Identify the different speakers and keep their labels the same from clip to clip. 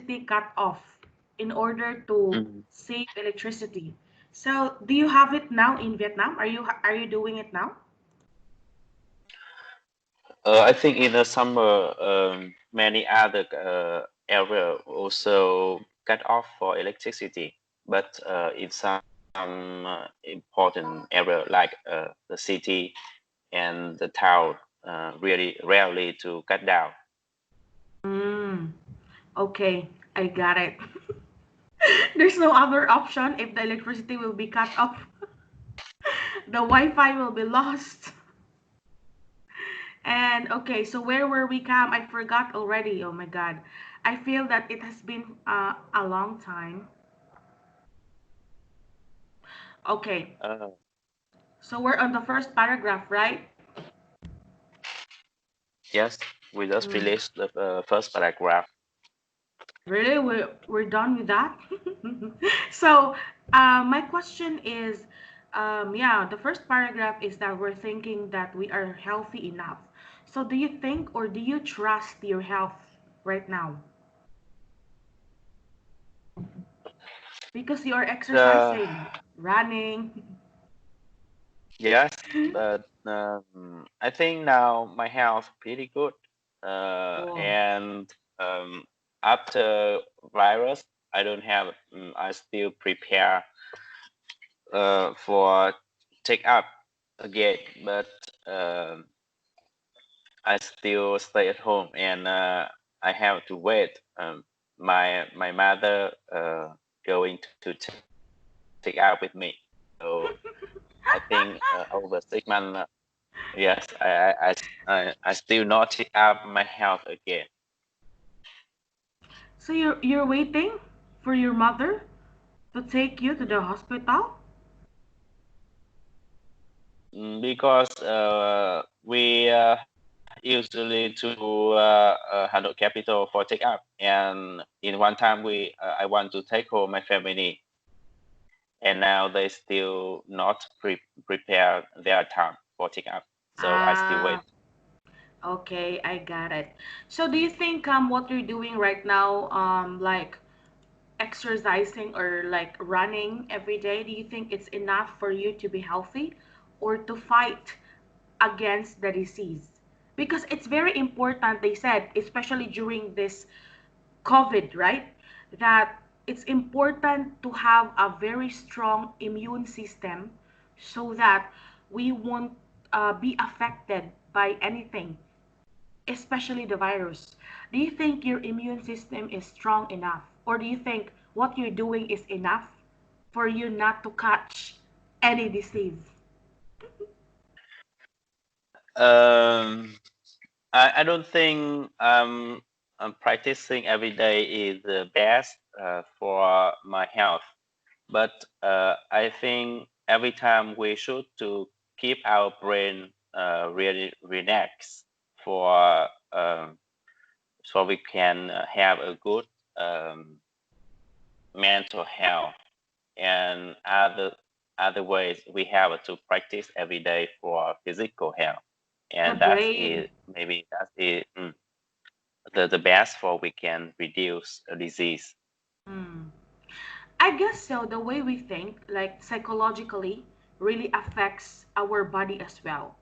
Speaker 1: electricity cut off in order to
Speaker 2: Mm.
Speaker 1: save electricity. So, do you have it now in Vietnam? Are you doing it now?
Speaker 2: I think in the summer, many other area also cut off for electricity, but in some important area like the city and the town, really rarely to cut down.
Speaker 1: Mm, okay, I got it. There's no other option if the electricity will be cut off. The Wi-Fi will be lost. And okay, so where were we, Cam? I forgot already. Oh my God. I feel that it has been a long time. Okay,
Speaker 2: Uh,
Speaker 1: so we're on the first paragraph, right?
Speaker 2: yes, we just
Speaker 1: Mm,
Speaker 2: finished the first paragraph.
Speaker 1: really? We're done with that? So, my question is, yeah, the first paragraph is that we're thinking that we are healthy enough. So, do you think or do you trust your health right now? Because you are
Speaker 2: Uh,
Speaker 1: exercising, running.
Speaker 2: yes, but I think now my health pretty good.
Speaker 1: Oh.
Speaker 2: And after virus, I don't have. I still prepare for take up again, but um, I still stay at home, and I have to wait. My mother going to take up with me, so I think over 6 months. Yes, I still not take up my health again.
Speaker 1: So you're waiting for your mother to take you to the hospital?
Speaker 2: Because we usually to handle capital for take up, and in one time I want to take home my family, and now they still not prepare their time for take up, so I still wait.
Speaker 1: Ah, okay, I got it. So do you think what you're doing right now, like exercising or like running every day, do you think it's enough for you to be healthy or to fight against the disease? Because it's very important, they said, especially during this COVID, right? That it's important to have a very strong immune system so that we won't be affected by anything, especially the virus. Do you think your immune system is strong enough? Or do you think what you're doing is enough for you not to catch any disease?
Speaker 2: um I don't think practicing every day is the best for my health, but I think every time we should to keep our brain really relaxed for so we can have a good um, mental health, and other ways we have to practice every day for physical health,
Speaker 1: The
Speaker 2: and that's
Speaker 1: brain.
Speaker 2: it. Maybe that's it. The best for we can reduce a disease.
Speaker 1: Hmm. I guess so. The way we think, like psychologically, really affects our body as well.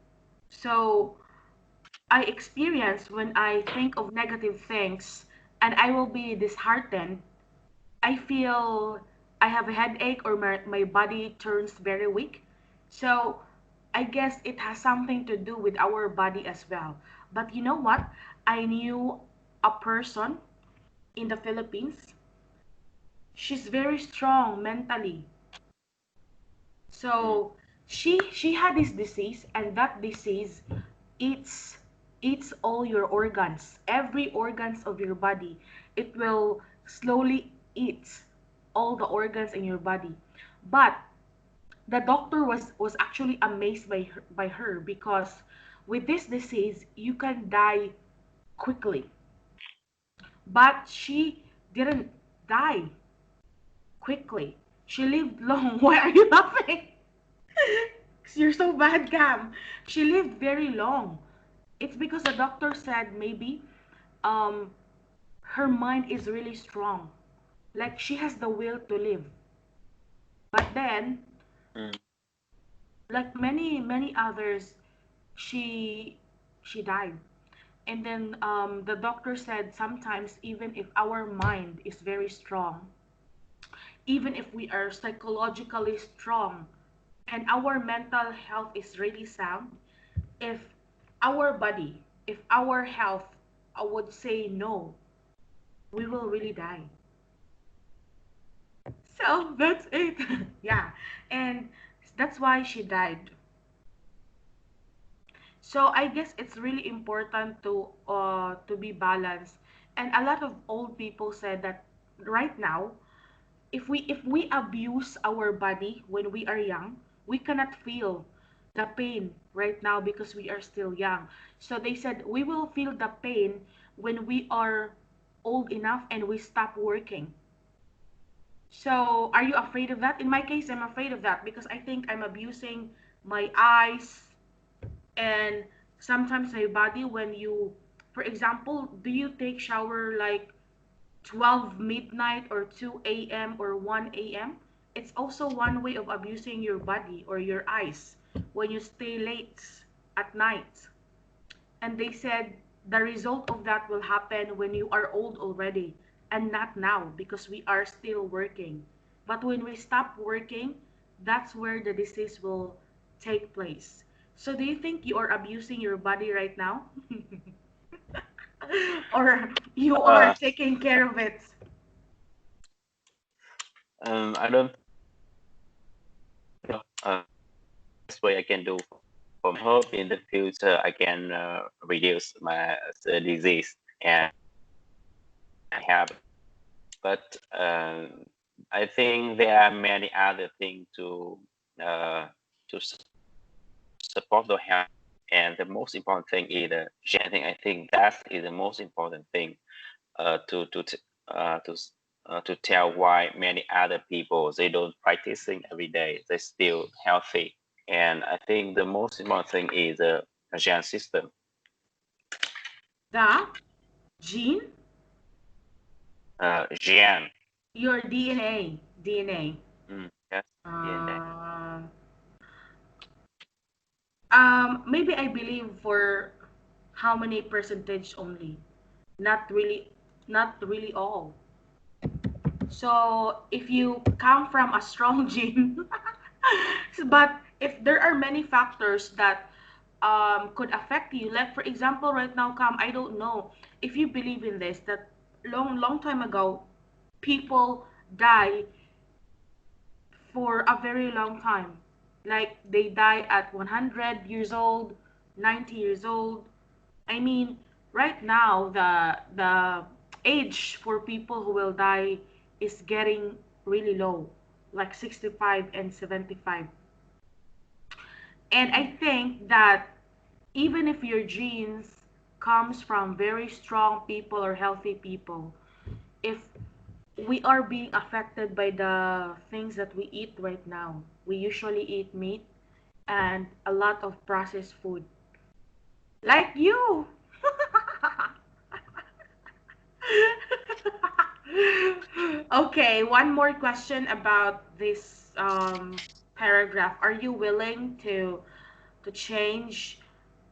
Speaker 1: So I experience when I think of negative things and I will be disheartened, I feel I have a headache or my body turns very weak. So I guess it has something to do with our body as well. But you know what? I knew a person in the Philippines. She's very strong mentally.
Speaker 2: Mm.
Speaker 1: So she had this disease, and that disease eats eats all your organs, every organs of your body. It will slowly eat all the organs in your body. But the doctor was actually amazed by her because with this disease you can die quickly. But she didn't die quickly. She lived long. Why are you laughing? You're so bad, Cam. She lived very long. It's because the doctor said maybe um her mind is really strong. Like she has the will to live. But then,
Speaker 2: mm,
Speaker 1: like many others, she she died. And then the doctor said sometimes even if our mind is very strong, even if we are psychologically strong and our mental health is really sound, if our body, if our health, I would say no, we will really die. So that's it. Yeah. And that's why she died. So I guess it's really important to be balanced. And a lot of old people said that right now, if we abuse our body when we are young, we cannot feel the pain right now because we are still young. So they said we will feel the pain when we are old enough and we stop working. So are you afraid of that? In my case, I'm afraid of that because I think I'm abusing my eyes and sometimes my body when you, for example, do you take shower like 12 midnight or 2 a.m. or 1 a.m.? It's also one way of abusing your body or your eyes when you stay late at night. And they said the result of that will happen when you are old already and not now because we are still working. But when we stop working, that's where the disease will take place. So do you think you are abusing your body right now? Or you are
Speaker 2: uh,
Speaker 1: taking care of it?
Speaker 2: I don't know. Best way I can do for me. Hope in the future I can reduce my disease and have. But I think there are many other things uh, to support the health. And the most important thing is the genetic. I think that is the most important thing to to tell why many other people they don't practicing every day. They still healthy. And I think the most important thing is the gene system.
Speaker 1: The gene,
Speaker 2: Gene.
Speaker 1: your DNA, DNA.
Speaker 2: Yes. DNA.
Speaker 1: Uh, maybe I believe for how many percentage only, not really, not really all. So if you come from a strong gene, but if there are many factors that could affect you, like for example, right now, Cam, I don't know if you believe in this that long time ago, people die for a very long time. Like they die at 100 years old, 90 years old. I mean, right now the age for people who will die is getting really low, like 65 and 75. And I think that even if your genes comes from very strong people or healthy people, if we are being affected by the things that we eat right now. We usually eat meat and a lot of processed food. Like you. Okay, one more question about this paragraph. Are you willing to change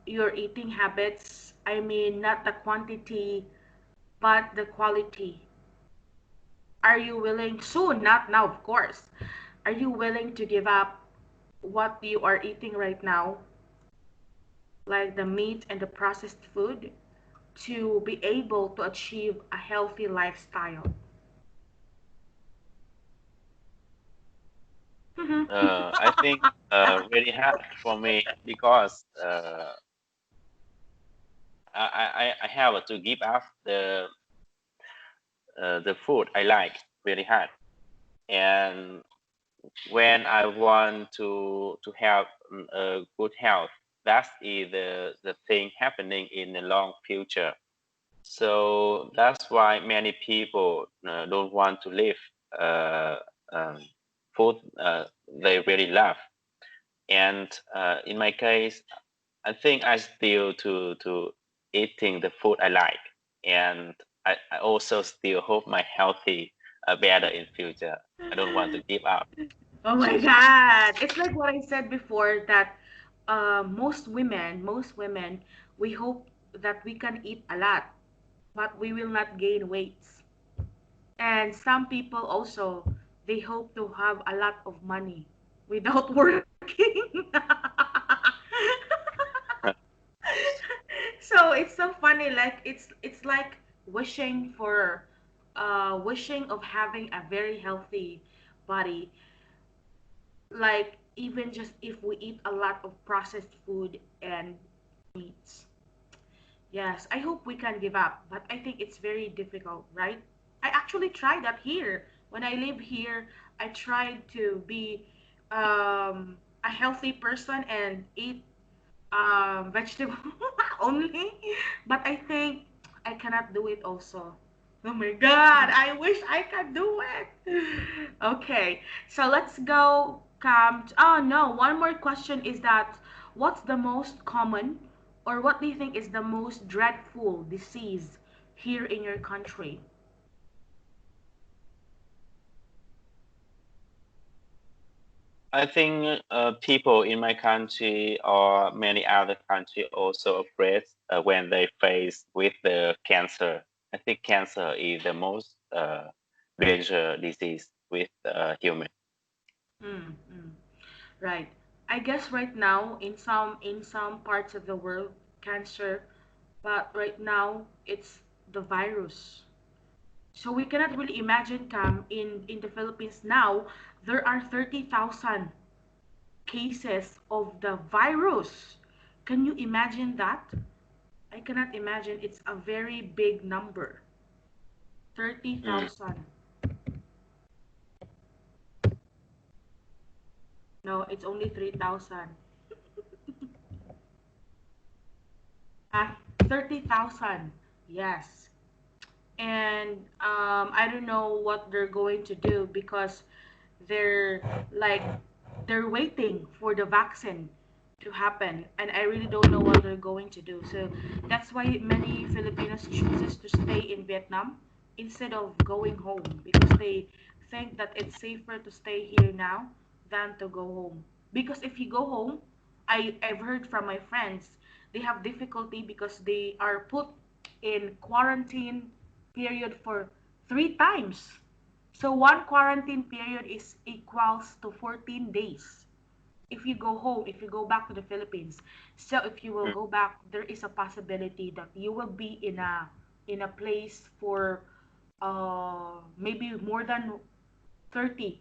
Speaker 1: your eating habits? I mean, not the quantity, but the quality. Are you willing soon? Not now, of course. Are you willing to give up what you are eating right now, like the meat and the processed food, to be able to achieve a healthy lifestyle?
Speaker 2: I think really hard for me because I have to give up the food I like really hard. And when I want to have a good health, that is the thing happening in the long future. So that's why many people don't want to live uh, um, food they really love. And in my case, I think I still to eating the food I like. And I also still hope my healthy better in future. I don't want to give up.
Speaker 1: Oh my God. It's like what I said before that most women, we hope that we can eat a lot, but we will not gain weights. And some people also, they hope to have a lot of money without working. So it's so funny, like it's like wishing for wishing of having a very healthy body, like even just if we eat a lot of processed food and meats. Yes, I hope we can give up, but I think it's very difficult, right? I actually tried that here. When I live here, I tried to be a healthy person and eat vegetable only, but I think I cannot do it also. Oh my God, I wish I could do it. Okay, so let's go come to, oh no, one more question is that what's the most common or what do you think is the most dreadful disease here in your country?
Speaker 2: I think people in my country or many other country also afraid when they face with the cancer. I think cancer is the most dangerous disease with human.
Speaker 1: Mm, mm, right. I guess right now in some parts of the world, cancer, but right now it's the virus. So we cannot really imagine, Cam, in the Philippines now, there are 30,000 cases of the virus. Can you imagine that? I cannot imagine. It's a very big number.
Speaker 2: Mm.
Speaker 1: 30,000. No, it's only 3,000. Ah, 30,000. Yes. And I don't know what they're going to do because they're like they're waiting for the vaccine to happen, and I really don't know what they're going to do. So that's why many Filipinos chooses to stay in Vietnam instead of going home because they think that it's safer to stay here now than to go home. Because if you go home, I've heard from my friends, they have difficulty because they are put in quarantine period for 3 times. So one quarantine period is equals to 14 days. If you go home, if you go back to the Philippines. So if you will
Speaker 2: Mm.
Speaker 1: go back, there is a possibility that you will be in a place for maybe more than 30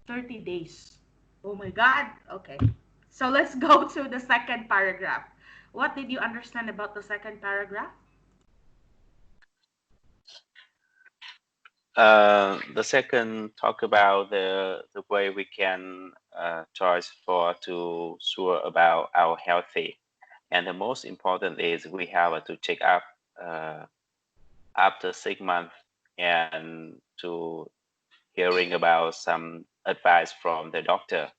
Speaker 1: 30 days. Oh my God. Okay. So let's go to the second paragraph. What did you understand about the second paragraph?
Speaker 2: The second talk about the way we can choice for to sure about our healthy, and the most important is we have to check up uh, after 6 months and to hearing about some advice from the doctor.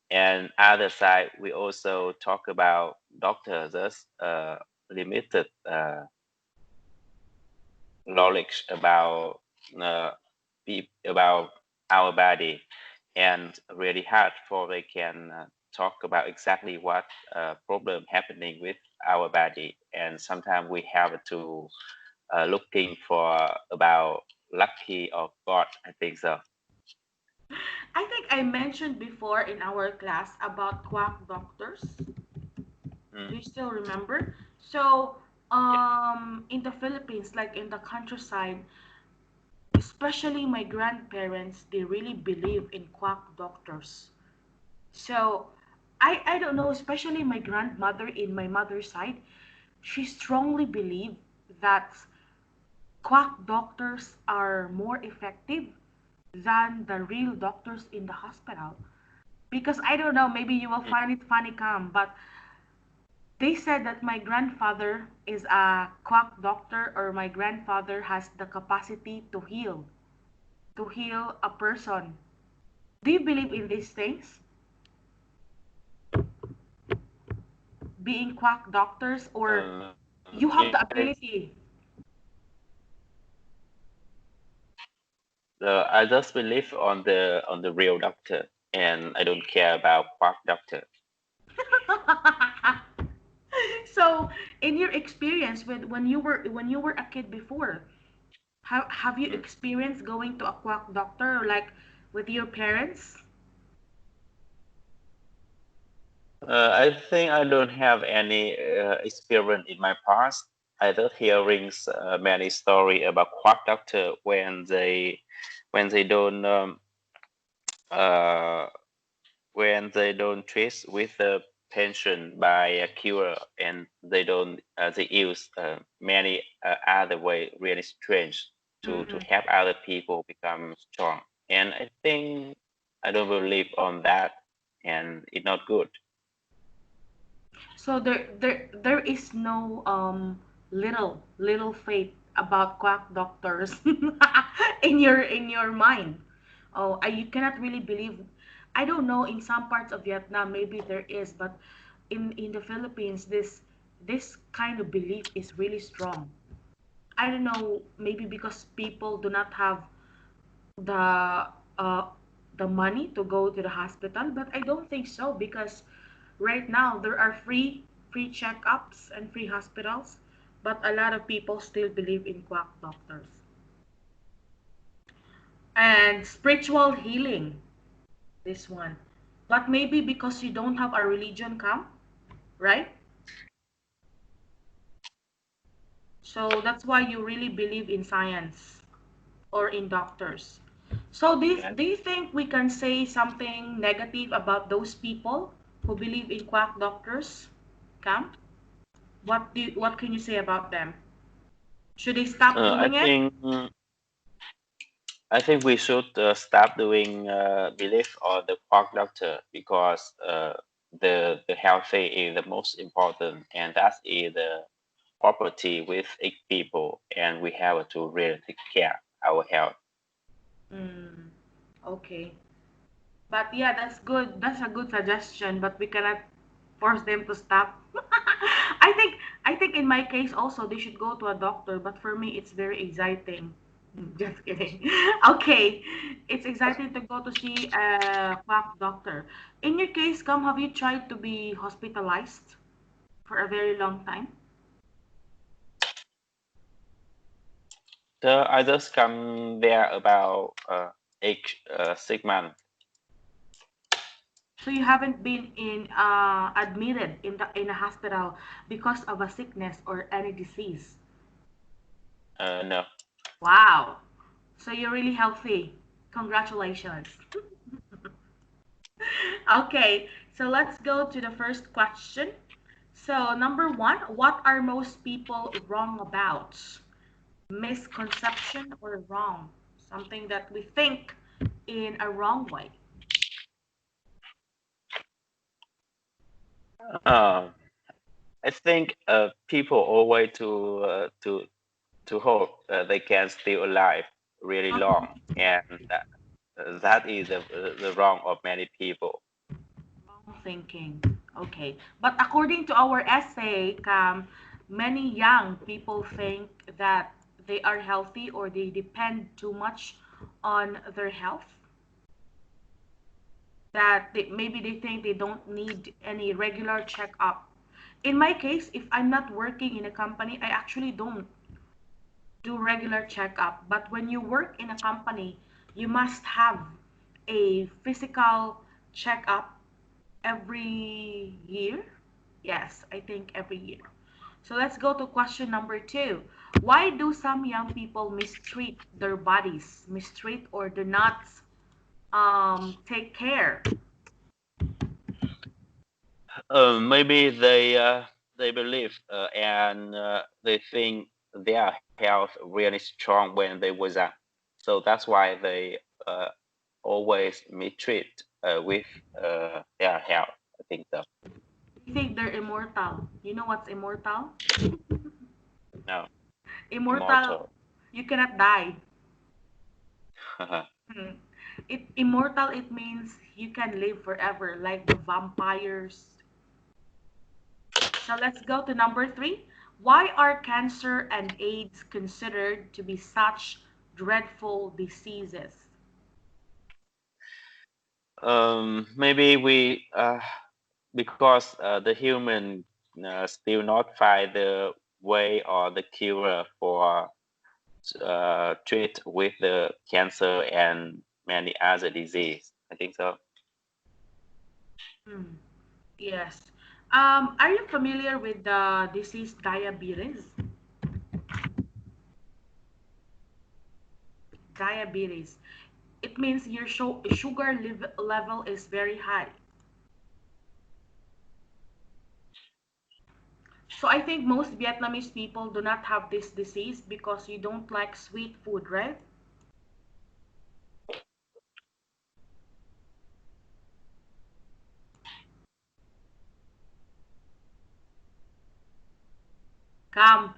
Speaker 2: And other side, we also talk about doctors as limited knowledge uh, about our body, and really hard for they can talk about exactly what problem happening with our body, and sometimes we have to looking for about lucky or God. I think so.
Speaker 1: I think I mentioned before in our class about quack doctors.
Speaker 2: Mm.
Speaker 1: Do you still remember? So,
Speaker 2: Yeah.
Speaker 1: in the Philippines, like in the countryside, especially my grandparents, they really believe in quack doctors. So, I don't know, especially my grandmother in my mother's side, she strongly believed that quack doctors are more effective than the real doctors in the hospital. Because I don't know, maybe you will
Speaker 2: Mm.
Speaker 1: find it funny, Cam, but they said that my grandfather is a quack doctor, or my grandfather has the capacity to heal a person. Do you believe in these things? Being quack doctors, or you have the
Speaker 2: Yes.
Speaker 1: ability?
Speaker 2: I just believe on the real doctor, and I don't care about quack doctor.
Speaker 1: So, in your experience with when you were a kid before, have you
Speaker 2: Mm.
Speaker 1: experienced going to a quack doctor or like with your parents?
Speaker 2: I think I don't have any experience in my past. I just hearing many story about quack doctor when they don't uh, when they don't treat with the patient by a cure, and they don't they use many other way really strange to
Speaker 1: Mm-mm.
Speaker 2: help other people become strong. And I think I don't believe on that, and it's not good.
Speaker 1: So there is no little faith about quack doctors in your mind. Oh, you cannot really believe. I don't know, in some parts of Vietnam maybe there is, but in the Philippines this kind of belief is really strong. I don't know, maybe because people do not have the uh the money to go to the hospital, but I don't think so because right now there are free checkups and free hospitals, but a lot of people still believe in quack doctors. And spiritual healing, this one. But maybe because you don't have a religion come, right? So that's why you really believe in science or in doctors. So
Speaker 2: Yes.
Speaker 1: do you think we can say something negative about those people who believe in quack doctors? Cam? What can you say about them? Should they stop
Speaker 2: I
Speaker 1: doing it?
Speaker 2: think we should stop doing belief on the quack doctor, because the healthy is the most important, and that is the property with each people, and we have to really take care our health.
Speaker 1: Mm, okay. But yeah, that's good. That's a good suggestion, but we cannot force them to stop. I think in my case also they should go to a doctor, but for me it's very exciting. Just kidding. Okay. It's exciting to go to see a quack doctor. In your case, Come, have you tried to be hospitalized for a very long time?
Speaker 2: So I just come there about 6 months.
Speaker 1: So you haven't been in admitted in a hospital because of a sickness or any disease.
Speaker 2: No.
Speaker 1: Wow. So you're really healthy. Congratulations. Okay, so let's go to the first question. So, number one, what are most people wrong about? Misconception or wrong? Something that we think in a wrong way.
Speaker 2: Um, I think people always to hope they can stay alive really long, and that is the wrong of many people.
Speaker 1: Wrong thinking. Okay. But according to our essay, many young people think that they are healthy or they depend too much on their health. That maybe they think they don't need any regular checkup. In my case, if I'm not working in a company, I actually don't do regular checkup. But when you work in a company, you must have a physical checkup every year. Yes, I think every year. So let's go to question number two. Why do some young people mistreat their bodies, mistreat or do not take care?
Speaker 2: Maybe they believe and they think their health really strong when they was young, so that's why they uh, always mistreat with their health. I think so.
Speaker 1: They think they're immortal. You know what's immortal?
Speaker 2: No,
Speaker 1: Immortal,
Speaker 2: immortal.
Speaker 1: you cannot die. Hmm. Immortal, it means you can live forever, like the vampires. So let's go to number three. Why are cancer and AIDS considered to be such dreadful diseases?
Speaker 2: Maybe we because the human still not find the way or the cure for treat with the cancer and many other disease. I think so.
Speaker 1: Hmm. Yes. Are you familiar with the disease diabetes? Diabetes. It means your sugar level is very high. So I think most Vietnamese people do not have this disease because you don't like sweet food, right? Come.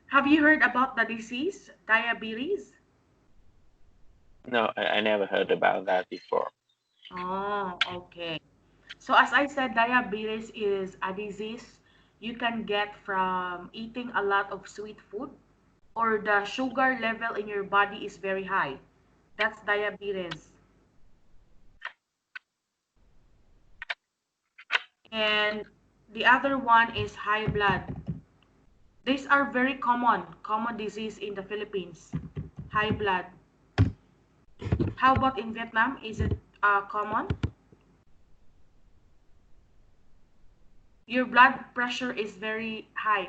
Speaker 1: Have you heard about the disease, diabetes?
Speaker 2: No, I never heard about that before.
Speaker 1: Oh, okay. So as I said, diabetes is a disease you can get from eating a lot of sweet food or the sugar level in your body is very high. That's diabetes. And the other one is high blood. These are very common disease in the Philippines. High blood. How about in Vietnam? Is it common? Your blood pressure is very high.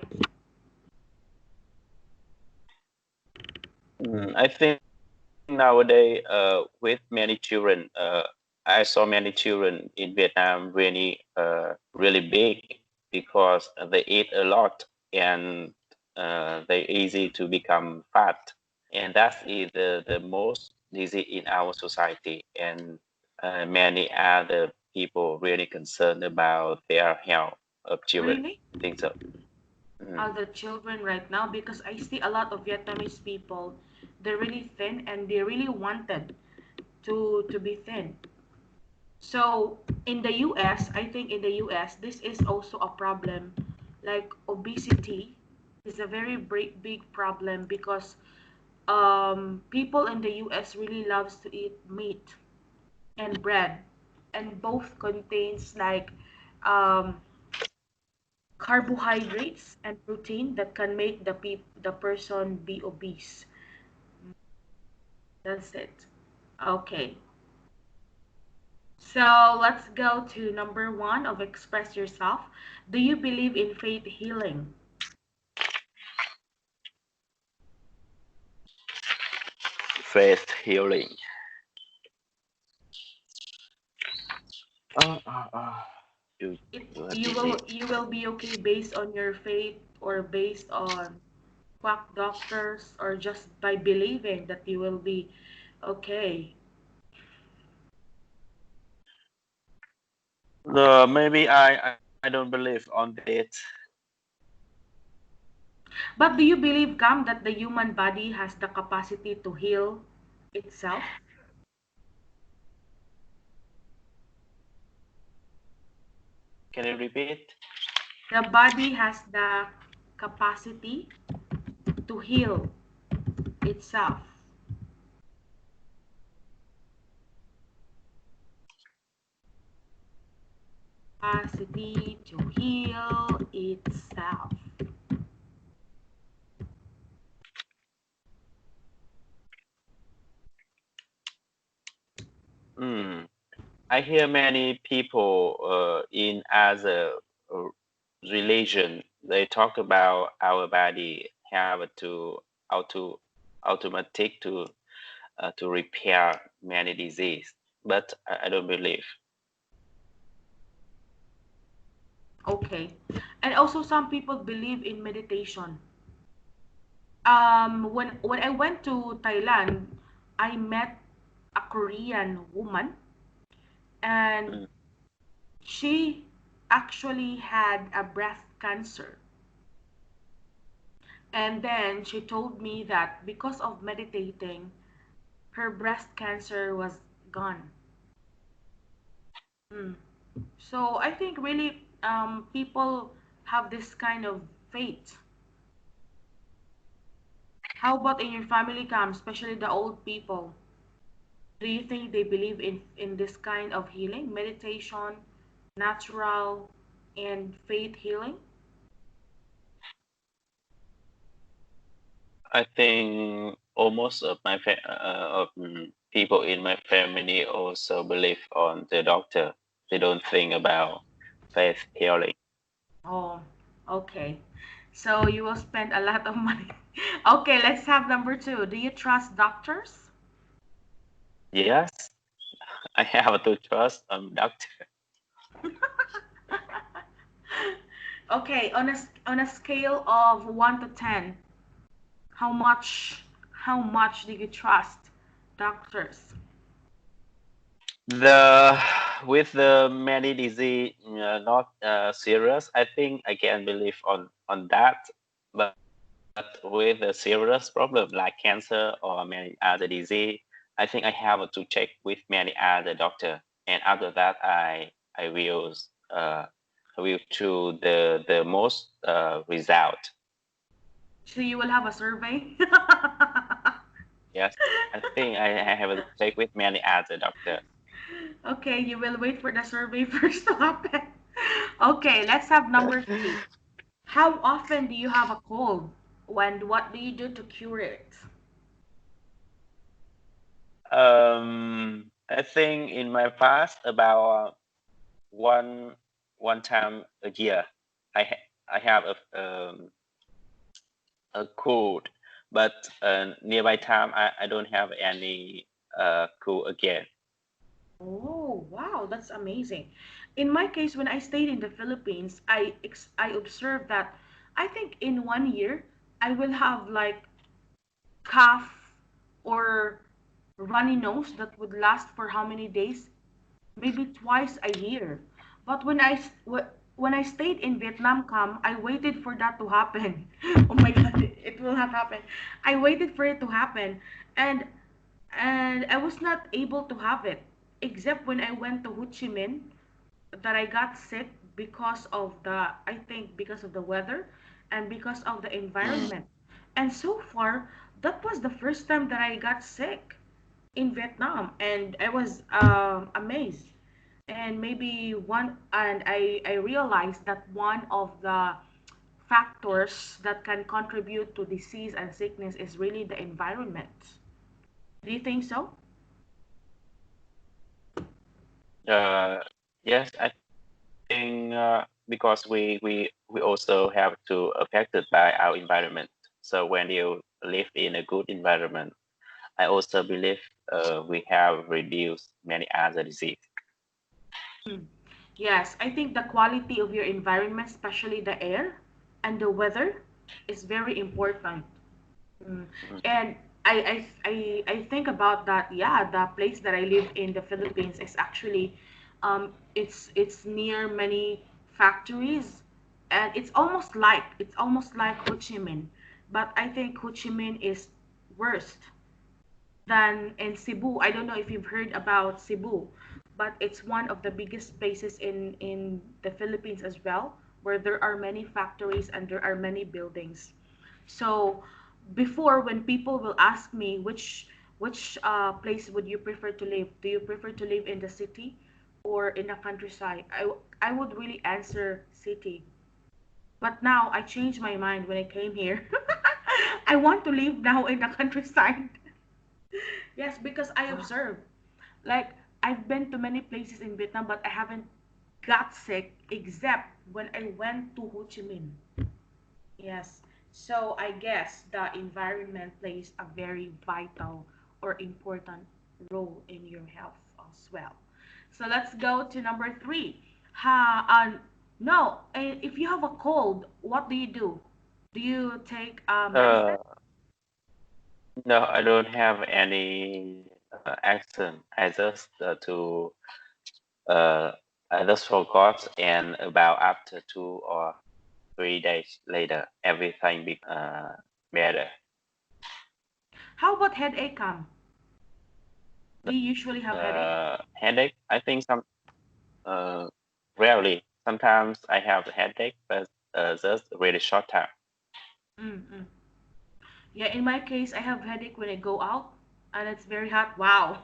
Speaker 2: I think nowadays, with many children, I saw many children in Vietnam really big because they eat a lot and they easy to become fat, and that is the most disease in our society, and many other people really concerned about their health of children.
Speaker 1: Really?
Speaker 2: I think so. Mm.
Speaker 1: Are the children right now? Because I see a lot of Vietnamese people, they're really thin and they really wanted to be thin. So in the US, I think in the US, this is also a problem. Like obesity is a very big problem because people in the US really loves to eat meat and bread, and both contains like um, carbohydrates and protein that can make the person be obese. That's it. Okay. So let's go to number one of express yourself. Do you believe in faith healing?
Speaker 2: Faith healing. You
Speaker 1: It
Speaker 2: what is it?
Speaker 1: you will be okay based on your faith or based on quack doctors or just by believing that you will be okay.
Speaker 2: Maybe I don't believe on that.
Speaker 1: But do you believe, Cam, that the human body has the capacity to heal itself?
Speaker 2: Can you repeat?
Speaker 1: The body has the capacity to heal itself. Capacity to heal itself.
Speaker 2: Hmm. I hear many people in other uh, religion they talk about our body have to automatic to repair many disease, but I don't believe.
Speaker 1: Okay. And also some people believe in meditation. When I went to Thailand, I met a Korean woman and
Speaker 2: Mm.
Speaker 1: she actually had a breast cancer. And then she told me that because of meditating, her breast cancer was gone. Mm. So I think really people have this kind of faith How about in your family camp, especially the old people? Do you think they believe in this kind of healing, meditation, natural, and faith healing?
Speaker 2: I think almost of people in my family also believe on the doctor. They don't think about faith healing.
Speaker 1: Oh, okay. So you will spend a lot of money. Okay, let's have number two. Do you trust doctors?
Speaker 2: Yes, I have to trust doctor.
Speaker 1: Okay, on a scale of 1 to 10, how much do you trust doctors?
Speaker 2: The with the many disease not serious, I think I can believe on that. But with a serious problem like cancer or many other disease, I think I have to check with many other doctor, and after that I will uh, I will choose the most result.
Speaker 1: So you will have a survey?
Speaker 2: Yes, I think I have to check with many other doctor.
Speaker 1: Okay, you will wait for the survey first to happen. Okay, let's have number three. How often do you have a cold? And what do you do to cure it?
Speaker 2: I think in my past about one one time a year, I have a cold, but nearby time I don't have any cold again.
Speaker 1: Oh, wow, that's amazing. In my case, when I stayed in the Philippines, I observed that I think in 1 year I will have like cough or runny nose that would last for how many days? Maybe twice a year. But when I stayed in Vietnam camp, I waited for that to happen. Oh my God, it will not happen. I waited for it to happen, and and I was not able to have it, except when I went to Ho Chi Minh, that I got sick because of I think because of the weather and because of the
Speaker 2: Mm.
Speaker 1: environment. And so far, that was the first time that I got sick in Vietnam, and I was amazed. And maybe I realized that one of the factors that can contribute to disease and sickness is really the environment. Do you think so?
Speaker 2: Uh, yes, I think because we also have to affected by our environment. So when you live in a good environment, I also believe we have reduced many other disease.
Speaker 1: Mm. Yes, I think the quality of your environment, especially the air and the weather, is very important. Mm.
Speaker 2: Mm.
Speaker 1: And I think about that. Yeah, the place that I live in the Philippines is actually, it's near many factories, and it's almost like Ho Chi Minh, but I think Ho Chi Minh is worst than in Cebu. I don't know if you've heard about Cebu, but it's one of the biggest places in the Philippines as well, where there are many factories and there are many buildings. So before, when people will ask me which place would you prefer to live, do you prefer to live in the city or in the countryside? I would really answer city. But now I changed my mind when I came here. I want to live now in the countryside. Yes, because I observe. Like, I've been to many places in Vietnam, but I haven't got sick except when I went to Ho Chi Minh. Yes. So I guess the environment plays a very vital or important role in your health as well. So let's go to number three. No, if you have a cold, what do you do? Do you take medicine?
Speaker 2: Uh, no, I don't have any accent. Uh, I just forgot, and about after 2 or 3 days later, everything become better.
Speaker 1: How about headache? Do you usually have headache?
Speaker 2: Headache, I think uh, rarely. Sometimes I have a headache, but just really short time.
Speaker 1: Mm-mm. Yeah, in my case, I have headache when I go out and it's very hot. Wow.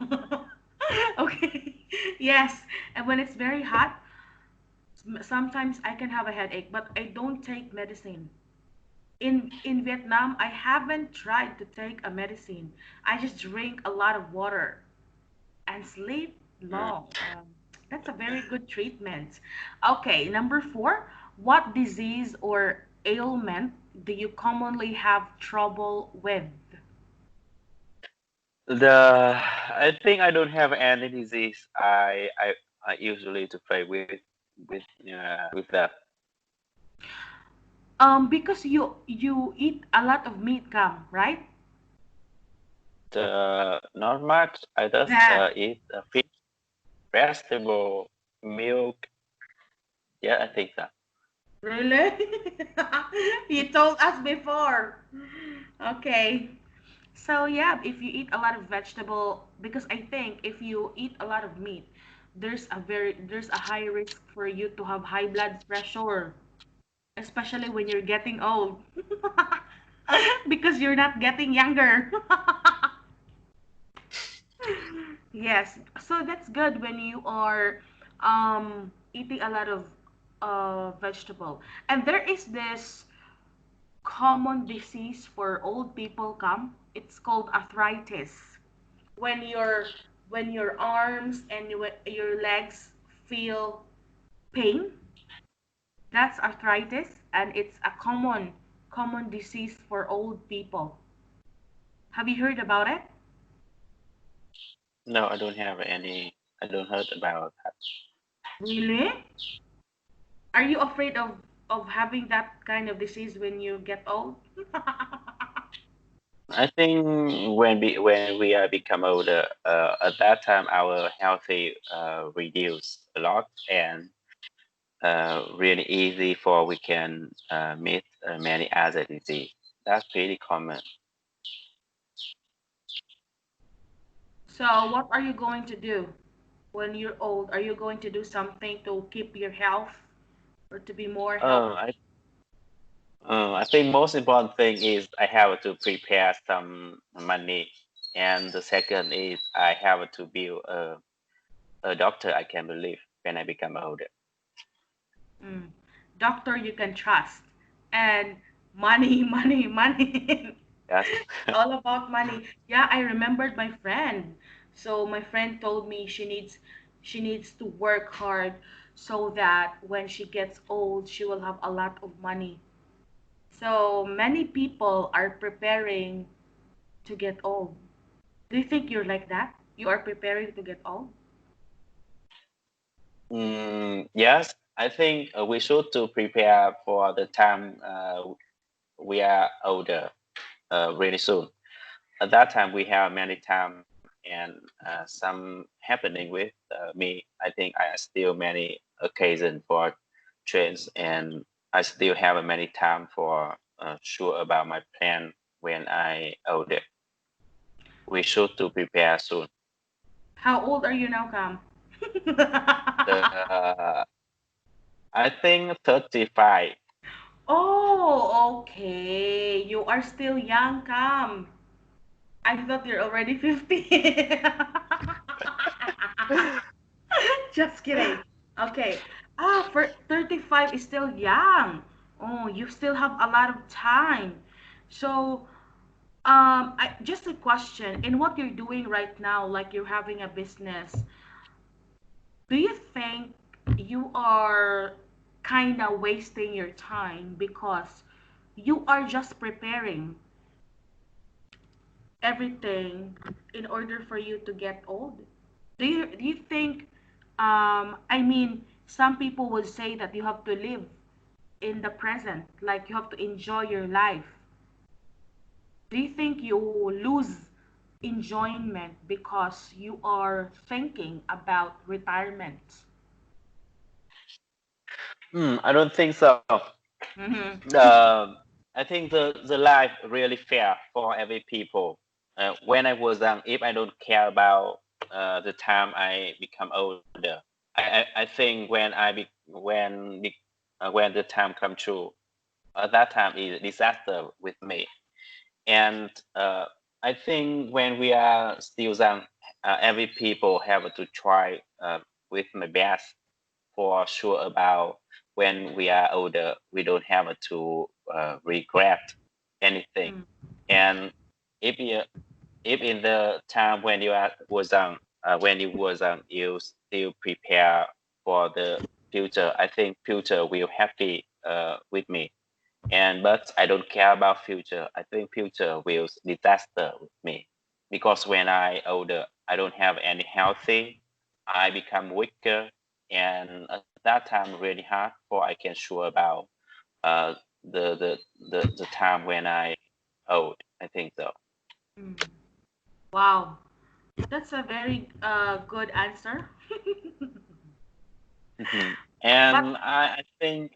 Speaker 1: Okay. Yes, and when it's very hot, sometimes I can have a headache, but I don't take medicine. In Vietnam, I haven't tried to take a medicine. I just drink a lot of water and sleep
Speaker 2: Mm.
Speaker 1: long. That's a very good treatment. Okay, number four, what disease or ailment do you commonly have trouble with?
Speaker 2: I think I don't have any disease. I usually to play with that.
Speaker 1: Because you eat a lot of meat, Cam, right?
Speaker 2: Not much. I just
Speaker 1: Yeah.
Speaker 2: eat fish, vegetable, milk. Yeah, I think that.
Speaker 1: Really? You told us before. Okay. So yeah, if you eat a lot of vegetable, because I think if you eat a lot of meat, there's a high risk for you to have high blood pressure, especially when you're getting old. Because you're not getting younger. Yes. So that's good when you are eating a lot of vegetable. And there is this common disease for old people come. It's called arthritis. When your arms and your legs feel pain, that's arthritis and it's a common disease for old people. Have you heard about it?
Speaker 2: No, I don't have any. I don't heard about that.
Speaker 1: Really? Are you afraid of having that kind of disease when you get old?
Speaker 2: I think when we are become older, at that time our healthy reduce a lot, and really easy for we can meet many other disease. That's pretty common.
Speaker 1: So what are you going to do when you're old? Are you going to do something to keep your health or to be more
Speaker 2: Uh,
Speaker 1: healthy?
Speaker 2: I I think most important thing is I have to prepare some money, and the second is I have to build a doctor I can believe when I become older.
Speaker 1: Mm. Doctor you can trust. And money, money, money.
Speaker 2: Yes.
Speaker 1: It's all about money. Yeah, I remembered my friend. So my friend told me she needs to work hard so that when she gets old, she will have a lot of money. So many people are preparing to get old. Do you think you're like that? You are preparing to get old?
Speaker 2: Yes, I think we should to prepare for the time we are older really soon. At that time, we have many time and some happening with me. I think I still many occasion for trains, and I still have many time for sure about my plan when I older. We should to prepare soon.
Speaker 1: How old are you now, Cam?
Speaker 2: The I think 35.
Speaker 1: Oh, okay. You are still young, Cam. I thought you're already 50. Just kidding. Okay. For 35 is still young. Oh, you still have a lot of time. So, just a question. In what you're doing right now, like you're having a business, do you think you are kind of wasting your time because you are just preparing everything in order for you to get old? Do you think I mean some people would say that you have to live in the present, like you have to enjoy your life. Do you think you lose enjoyment because you are thinking about retirement?
Speaker 2: I don't think so.
Speaker 1: Mm-hmm.
Speaker 2: Um, I think the life really fair for every people. When I was young, if I don't care about the time I become older, I think when the time come true, that time is disaster with me. And I think when we are still young, every people have to try with my best for sure about when we are older, we don't have to regret anything.
Speaker 1: Mm,
Speaker 2: And if you if in the time when you are was when you was you still prepare for the future, I think future will happy with me. And but I don't care about future. I think future will disaster with me because when I older, I don't have any healthy. I become weaker, and at that time really hard for I can sure about uh the the the time when I old. I think so.
Speaker 1: mm. Wow, that's a very good answer.
Speaker 2: Mhm.
Speaker 1: But
Speaker 2: And I think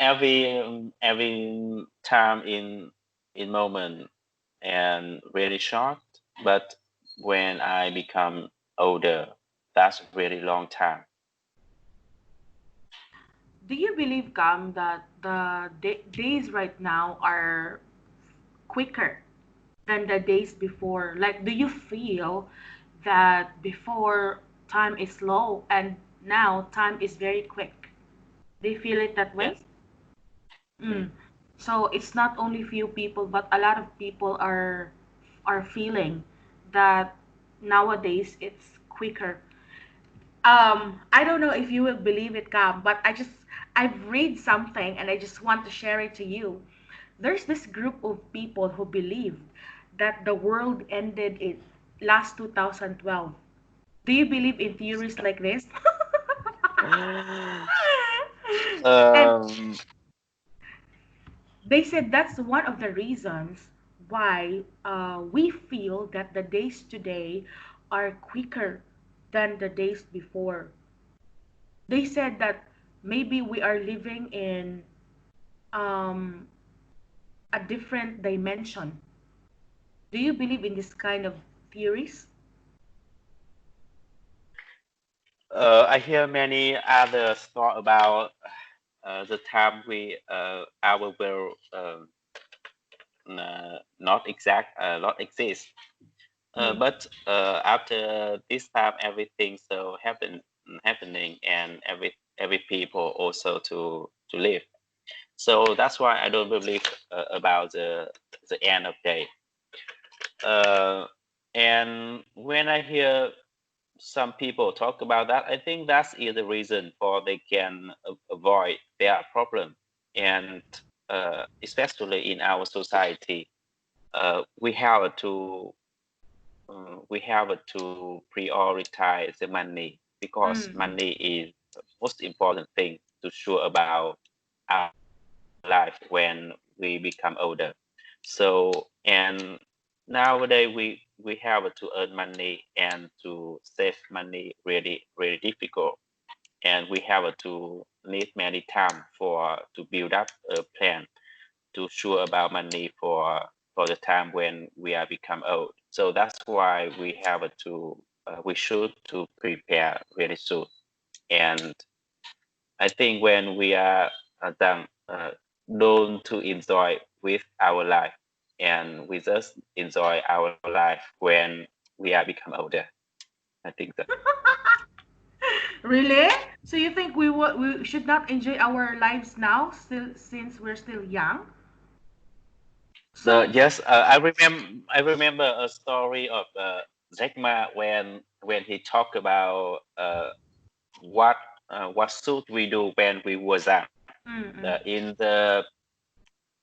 Speaker 2: every time in moment and really short, but when I become older, that's really long time.
Speaker 1: do you believe, Cam, that the days right now are quicker than the days before? Like, do you feel that before time is slow and now time is very quick? Do you feel it that
Speaker 2: Yes.
Speaker 1: way?
Speaker 2: Hmm.
Speaker 1: Mm. So it's not only few people, but a lot of people are feeling that nowadays it's quicker. I don't know if you will believe it, Cam, but I've read something and I just want to share it to you. There's this group of people who believed that the world ended in last 2012. Do you believe in theories like this? And
Speaker 2: um,
Speaker 1: they said that's one of the reasons why we feel that the days today are quicker than the days before. They said that maybe we are living in um, a different dimension. Do you believe in this kind of theories?
Speaker 2: I hear many others talk about the time we our world not exist.
Speaker 1: Mm.
Speaker 2: But after this time, everything so happening, and every people also to live. So that's why I don't believe about the end of day. Uh, and when I hear some people talk about that, I think that's is the reason for they can avoid their problem. And especially in our society, we have to prioritize the money because
Speaker 1: Mm.
Speaker 2: money is the most important thing to sure about our life when we become older. So and nowadays we have to earn money and to save money really difficult, and we have to need many time for to build up a plan to sure about money for the time when we are become old. So that's why we should to prepare really soon. And I think when we are done, don't to enjoy with our life, and we just enjoy our life when we are become older. I think that
Speaker 1: Really? So you think we should not enjoy our lives now, still since we're still young?
Speaker 2: the
Speaker 1: So,
Speaker 2: yes, I remember a story of Jack Ma when he talked about what what should we do when we were young.
Speaker 1: mm-mm,
Speaker 2: The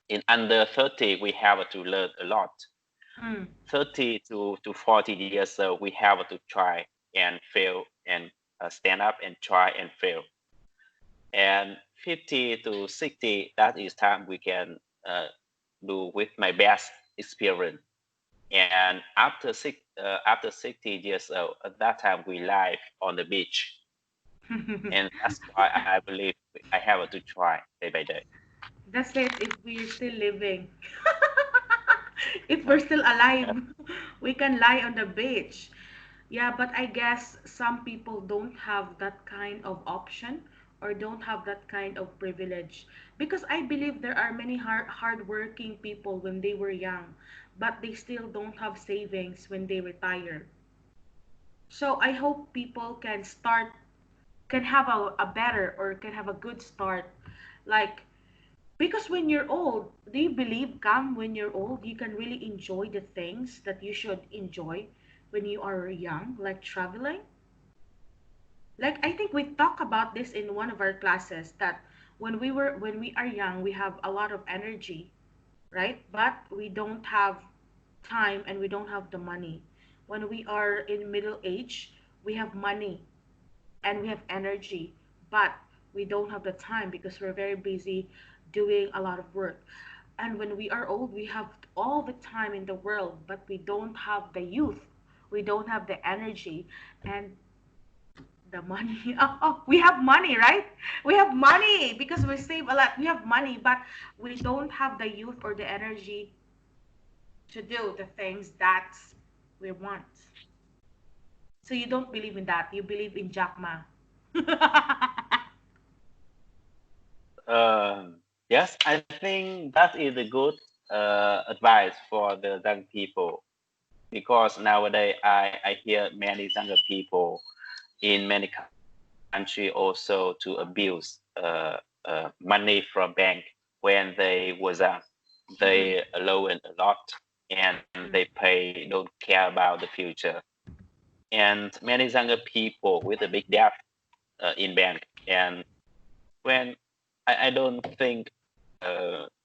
Speaker 2: in under 30 we have to learn a lot.
Speaker 1: mm.
Speaker 2: 30 to 40 years we have to try and fail and stand up and try and fail. And 50 to 60, that is time we can uh, do with my best experience. And after 60 years old, at that time we live on the beach, and that's why I believe I have to try day by day.
Speaker 1: That's it, if we're still living. If we're still alive, we can lie on the beach. Yeah, but I guess some people don't have that kind of option, or don't have that kind of privilege, because I believe there are many hardworking people when they were young, but they still don't have savings when they retire. So I hope people can start, can have a better, or can have a good start, like, because when you're old, do you believe, Cam, when you're old you can really enjoy the things that you should enjoy when you are young, like traveling? Like, I think we talked about this in one of our classes, that when we are young we have a lot of energy, right? But we don't have time and we don't have the money. When we are in middle age, we have money and we have energy, but we don't have the time because we're very busy doing a lot of work. And when we are old, we have all the time in the world, but we don't have the youth. We don't have the energy and the money. Oh, we have money, right? We have money because we save a lot. We have money, but we don't have the youth or the energy to do the things that we want. So you don't believe in that. You believe in Jack Ma.
Speaker 2: Yes, I think that is a good advice for the young people, because nowadays I hear many younger people in many countries also to abuse money from bank when they was young. They
Speaker 1: Mm,
Speaker 2: loan a lot and they
Speaker 1: mm,
Speaker 2: pay don't care about the future. And many younger people with a big debt in bank, and when I don't think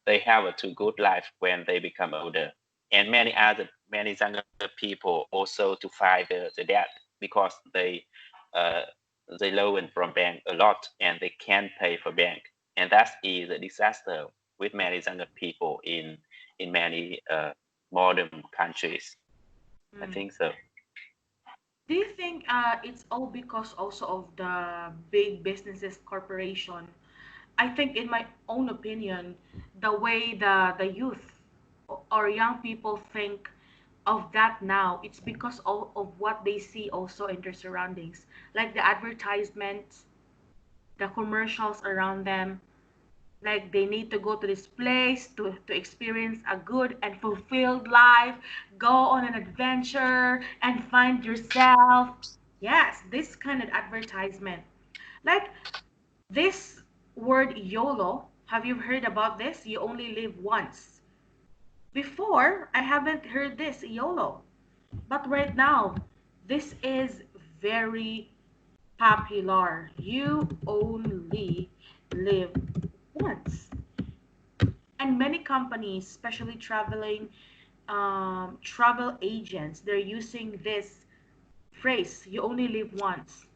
Speaker 2: they have a too good life when they become older. And many younger people also to fight the debt because uh, they loan from bank a lot and they can't pay for bank, and that is a disaster with many younger people in many modern countries. I think
Speaker 1: mm.
Speaker 2: so.
Speaker 1: Do you think it's all because also of the big businesses corporation? I think, in my own opinion, the way the youth or young people think of that now, it's because of what they see also in their surroundings, like the advertisements, the commercials around them. Like, they need to go to this place to experience a good and fulfilled life, go on an adventure and find yourself. Yes, this kind of advertisement. Like, this word YOLO, have you heard about this? You only live once. Before, I haven't heard this, YOLO. But right now, this is very popular. You only live once. And many companies, especially travel agents, they're using this phrase, you only live once,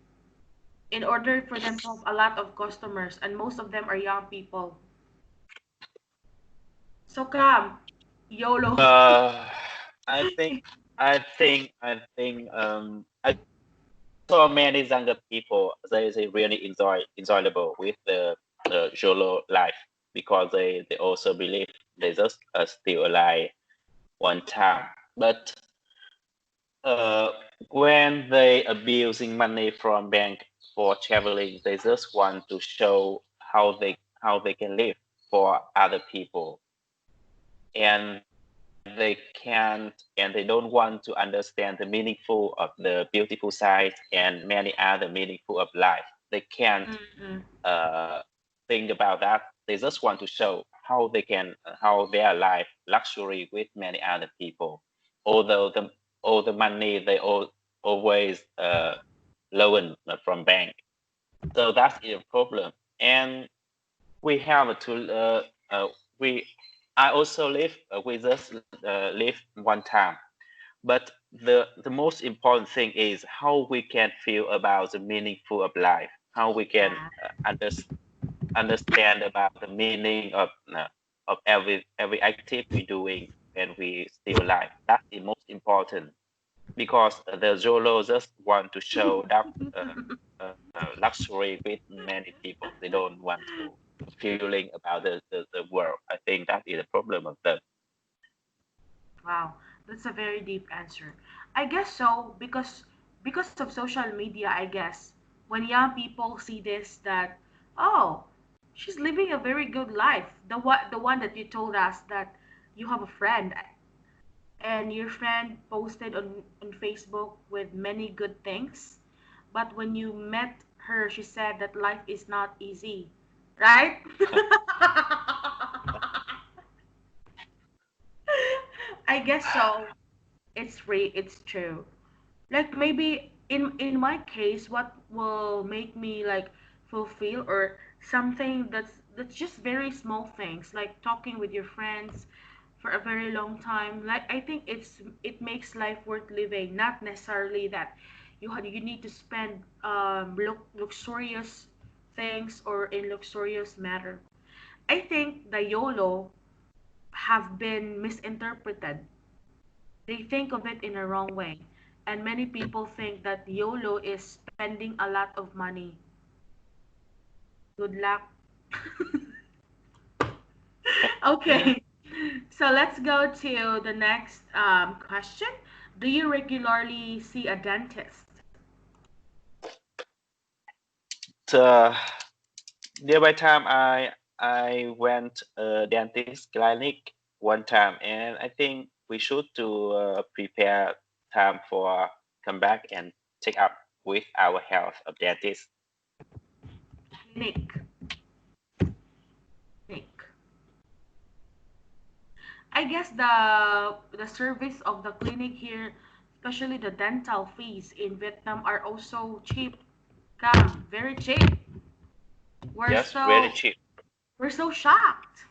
Speaker 1: in order for them to have a lot of customers, and most of them are young people. So come, YOLO.
Speaker 2: Uh, I think, I saw many younger people. They really enjoyable with the Jolo life, because they also believe they just still alive one time. But uh, when they abusing money from bank for traveling, they just want to show how they can live for other people, and they can't, and they don't want to understand the meaningful of the beautiful side and many other meaningful of life. They can't
Speaker 1: Mm-mm.
Speaker 2: uh, think about that. They just want to show how they can, how their life luxury with many other people, although all the money they always loan from bank. So that's a problem. And we have to we I also live we just live one time, but the most important thing is how we can feel about the meaningful of life, how we can
Speaker 1: Yeah.
Speaker 2: understand about the meaning of every activity we're doing when we still alive. That's the most important, because the Zolo just want to show that luxury with many people. They don't want to feeling about the world. I think that is a problem of them.
Speaker 1: Wow, that's a very deep answer. I guess so, because of social media, I guess when young people see this, that Oh, she's living a very good life. The one that you told us that you have a friend and your friend posted on Facebook with many good things, but when you met her, she said that life is not easy, right? I guess so. It's true. Like maybe in my case, what will make me like fulfill or something that's just very small things, like talking with your friends for a very long time. Like I think it makes life worth living, not necessarily that you need to spend luxurious things or in luxurious matter. I think the YOLO have been misinterpreted. They think of it in a wrong way. And many people think that YOLO is spending a lot of money. Good luck. Okay, so let's go to the next question. Do you regularly see a dentist?
Speaker 2: The nearby time I went dentist clinic one time, and I think we should to prepare time for come back and check up with our health of dentist.
Speaker 1: Clinic. Clinic. I guess the service of the clinic here, especially the dental fees in Vietnam, are also cheap. Come, very cheap. We're
Speaker 2: Yes, very
Speaker 1: so
Speaker 2: cheap.
Speaker 1: we're so shocked.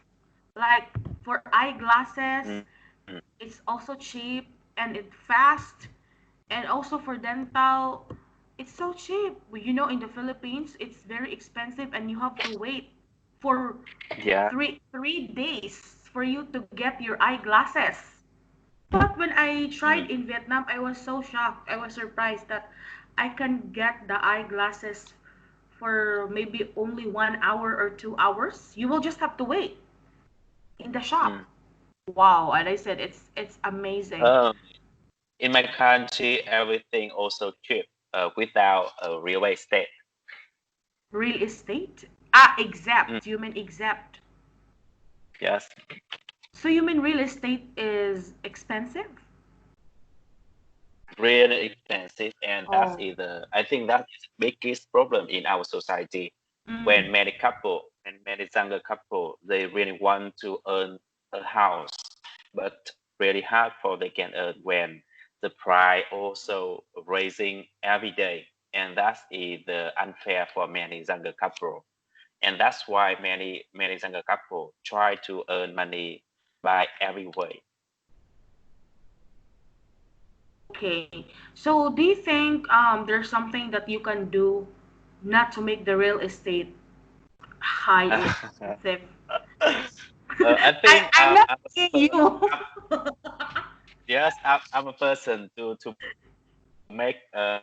Speaker 1: Like for eyeglasses,
Speaker 2: Mm.
Speaker 1: it's also cheap and it's fast. And also for dental, it's so cheap. Well, in the Philippines, it's very expensive and you have to wait for
Speaker 2: Yeah.
Speaker 1: three days for you to get your eyeglasses. But when I tried
Speaker 2: Mm.
Speaker 1: in Vietnam, I was so shocked. I was surprised that I can get the eyeglasses for maybe only 1 hour or 2 hours. You will just have to wait in the shop.
Speaker 2: Mm.
Speaker 1: Wow, and I said it's amazing.
Speaker 2: Um, in my country, everything also cheap without a real estate.
Speaker 1: Real estate? Ah,
Speaker 2: Mm.
Speaker 1: exempt. You mean exempt.
Speaker 2: Yes.
Speaker 1: So you mean real estate is expensive?
Speaker 2: Really expensive, and that's
Speaker 1: Oh.
Speaker 2: either I think that is the biggest problem in our society
Speaker 1: Mm.
Speaker 2: when many couple and many younger couple they really want to earn a house, but really hard for they can earn when the price also raising every day, and that's either unfair for many younger couple, and that's why many younger couple try to earn money by every way.
Speaker 1: Okay. So do you think there's something that you can do not to make the real estate high and expensive?
Speaker 2: I think
Speaker 1: I'm not
Speaker 2: I'm
Speaker 1: saying
Speaker 2: a,
Speaker 1: you.
Speaker 2: I'm, yes, I'm a person to make the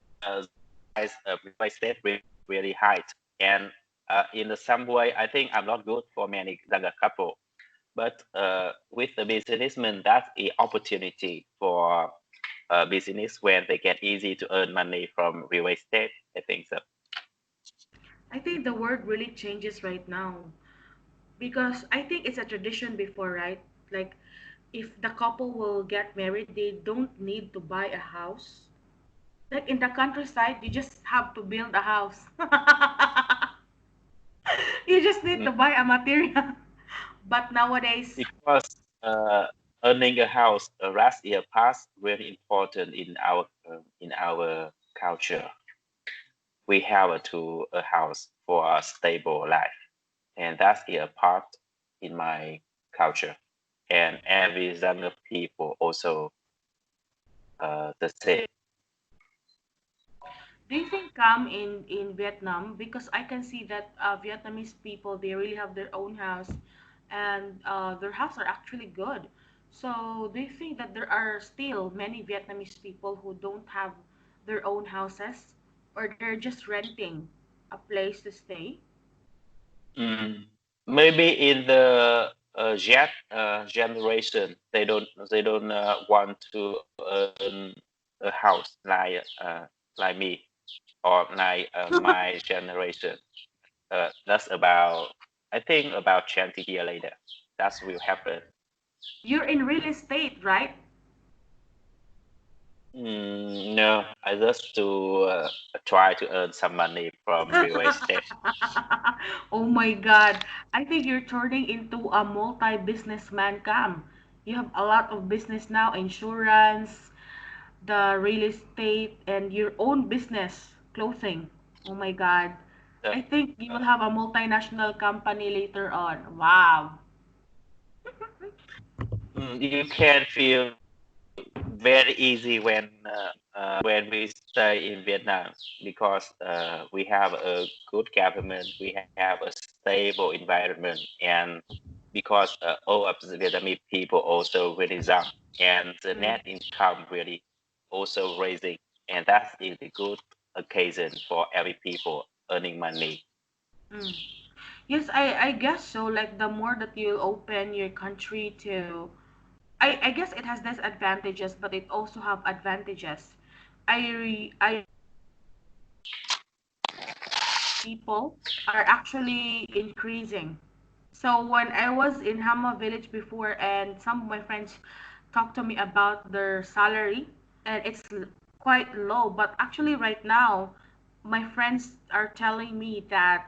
Speaker 2: price of real estate really high, and in some way, I think I'm not good for many younger couple. But with the businessman, that's an opportunity for business when they get easy to earn money from real estate. I think so.
Speaker 1: I think the word really changes right now because I think it's a tradition before, right? Like if the couple will get married, they don't need to buy a house. Like in the countryside, you just have to build a house. You just need to
Speaker 2: Mm.
Speaker 1: buy a material. But nowadays,
Speaker 2: Because earning a house last year past very important in our culture. We have to a house for a stable life, and that's a part in my culture. And every younger people also the same.
Speaker 1: do you think come in Vietnam? Because I can see that Vietnamese people they really have their own house, and their house are actually good. So do you think that there are still many Vietnamese people who don't have their own houses, or they're just renting a place to stay?
Speaker 2: Mm. Maybe in the Z generation, they don't want to earn a house like me or like my generation. that's about, I think about 20 years later. That will happen.
Speaker 1: You're in real estate, right?
Speaker 2: No, I just to try to earn some money from real estate.
Speaker 1: Oh my God. I think you're turning into a multi-businessman, Cam. You have a lot of business now, insurance, the real estate, and your own business, clothing. Oh my God.
Speaker 2: Uh,
Speaker 1: I think you
Speaker 2: uh,
Speaker 1: will have a multinational company later on. Wow.
Speaker 2: you can feel very easy when we stay in Vietnam because we have a good government, we have a stable environment, and because all of the Vietnamese people also really young, and the
Speaker 1: Mm,
Speaker 2: net income really also raising, and that is a good occasion for every people earning money.
Speaker 1: mm. Yes, I guess so. Like the more that you open your country to, I guess it has disadvantages, but it also have advantages. I realize that people are actually increasing. So when I was in Hama village before and some of my friends talked to me about their salary and it's quite low, but actually right now my friends are telling me that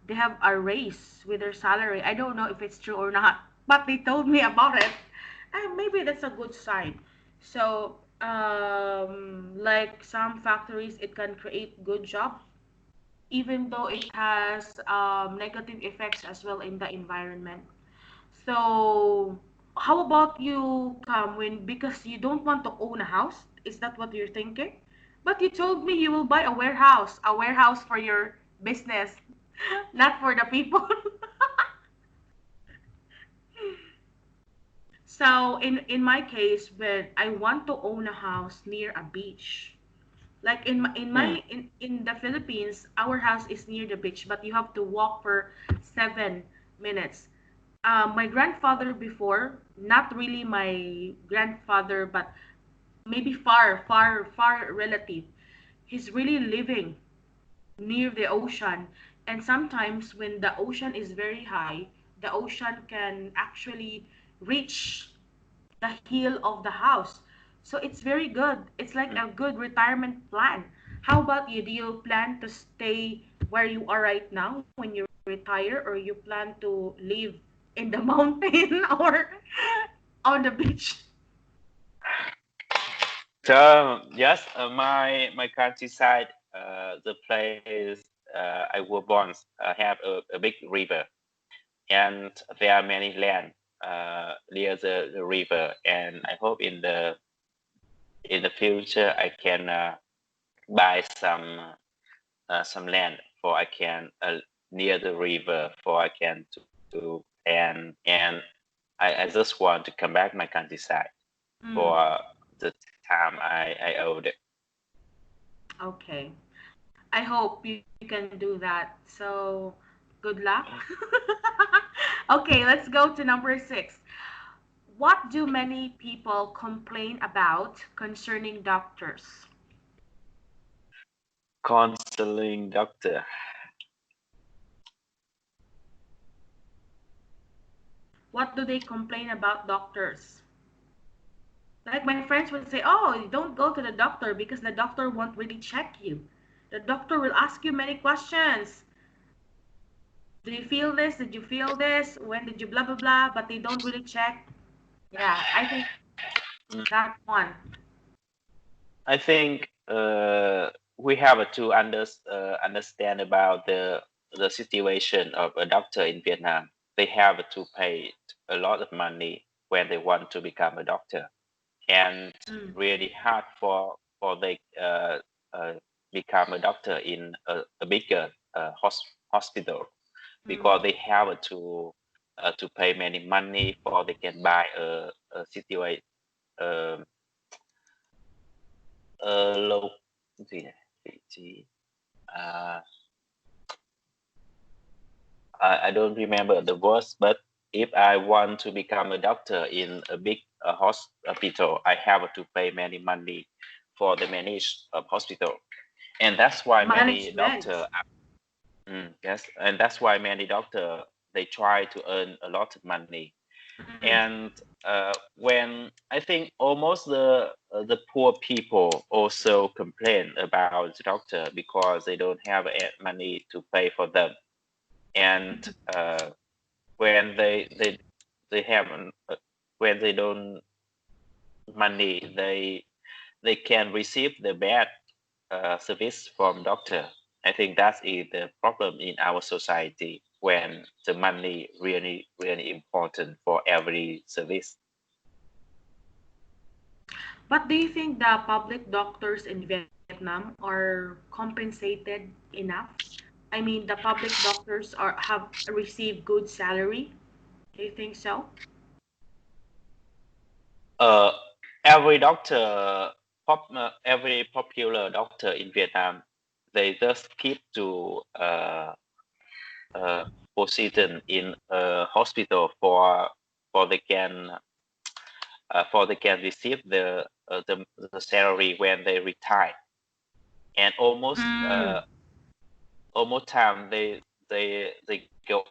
Speaker 1: they have a raise with their salary. I don't know if it's true or not, but they told me about it. And maybe that's a good sign. So like some factories, it can create good jobs even though it has negative effects as well in the environment. So, how about you, Kamwin? Because you don't want to own a house, is that what you're thinking? But you told me you will buy a warehouse for your business, not for the people. So, in my case, when I want to own a house near a beach, like
Speaker 2: Hmm.
Speaker 1: in the Philippines, our house is near the beach, but you have to walk for 7 minutes. My grandfather before, not really my grandfather, but maybe far relative. He's really living near the ocean, and sometimes when the ocean is very high, the ocean can actually reach the heel of the house. So it's very good. It's like a good retirement plan. How about you? Do you plan to stay where you are right now when you retire, or you plan to live in the mountain or on the beach?
Speaker 2: So yes, my countryside, the place I was born, have a big river, and there are many land near the river, and I hope in the future I can buy some land for I can near the river for I can to and I just want to come back my countryside
Speaker 1: Mm,
Speaker 2: for the time I owed it.
Speaker 1: okay. I hope you can do that. So, good luck. Okay, let's go to number 6. What do many people complain about concerning doctors?
Speaker 2: Counseling doctor.
Speaker 1: What do they complain about doctors? Like my friends would say, "Oh, don't go to the doctor because the doctor won't really check you. The doctor will ask you many questions. Do you feel this? Did you feel this? When did you blah blah blah?" But they don't really check. Yeah, I think that one.
Speaker 2: I think we have to understand about the situation of a doctor in Vietnam. They have to pay a lot of money when they want to become a doctor, and
Speaker 1: Mm,
Speaker 2: really hard for they uh, become a doctor in a bigger hospital
Speaker 1: mm,
Speaker 2: because they have to pay many money for they can buy a situation low gì nhỉ? Vị trí uh, I don't remember the words, but if I want to become a doctor in a big hospital, I have to pay many money for the managed hospital, and that's why many doctor
Speaker 1: management.
Speaker 2: Yes, and that's why many doctor they try to earn a lot of money.
Speaker 1: Mm,
Speaker 2: And when I think almost the poor people also complain about the doctor because they don't have money to pay for them. And uh, when they have when they don't money, they can receive the bad service from doctor. I think that is the problem in our society when the money really important for every service.
Speaker 1: but do you think the public doctors in Vietnam are compensated enough? I mean, the public doctors are have received good salary. Do you think so?
Speaker 2: Uh, every doctor, every popular doctor in Vietnam, they just keep to uh, position in a hospital for they can for they can receive the salary when they retire. And
Speaker 1: Mm,
Speaker 2: almost time they go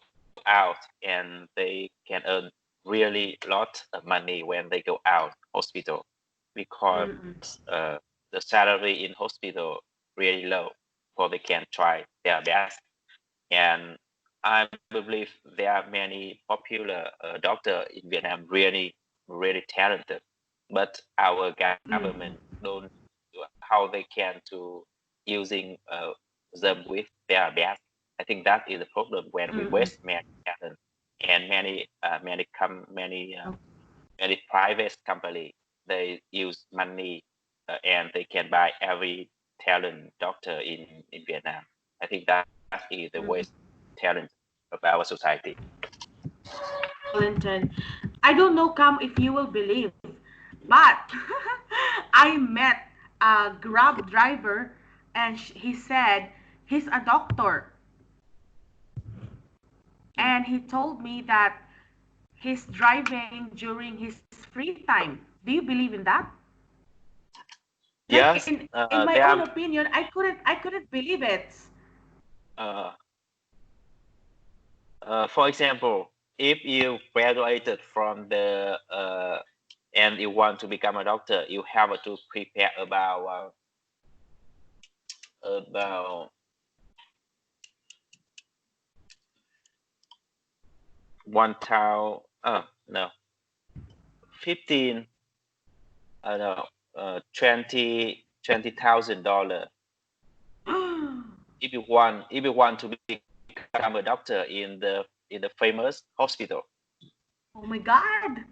Speaker 2: out and they can earn really lot of money when they go out hospital because
Speaker 1: mm,
Speaker 2: the salary in hospital really low, so they can try their best. And I believe there are many popular doctor in Vietnam really talented, but our
Speaker 1: mm,
Speaker 2: government don't how they can to using them with their best. I think that is the problem when we
Speaker 1: mm.
Speaker 2: waste many talent and
Speaker 1: Oh,
Speaker 2: many private company they use money and they can buy every talent doctor in Vietnam. I think that is the waste talent of our society.
Speaker 1: talented. I don't know, Cam, if you will believe, but I met a Grab driver, and he said he's a doctor,
Speaker 2: Mm.
Speaker 1: and he told me that he's driving during his free time. Do you believe in that? Like
Speaker 2: Yes,
Speaker 1: in my
Speaker 2: there
Speaker 1: own
Speaker 2: are.
Speaker 1: opinion, I couldn't believe it.
Speaker 2: Uh, for example, if you graduated from the and you want to become a doctor, you have to prepare about 1,000. No, 15. I don't know. 20,000 dollars
Speaker 1: Oh
Speaker 2: if you want to become a doctor in the famous hospital.
Speaker 1: my God.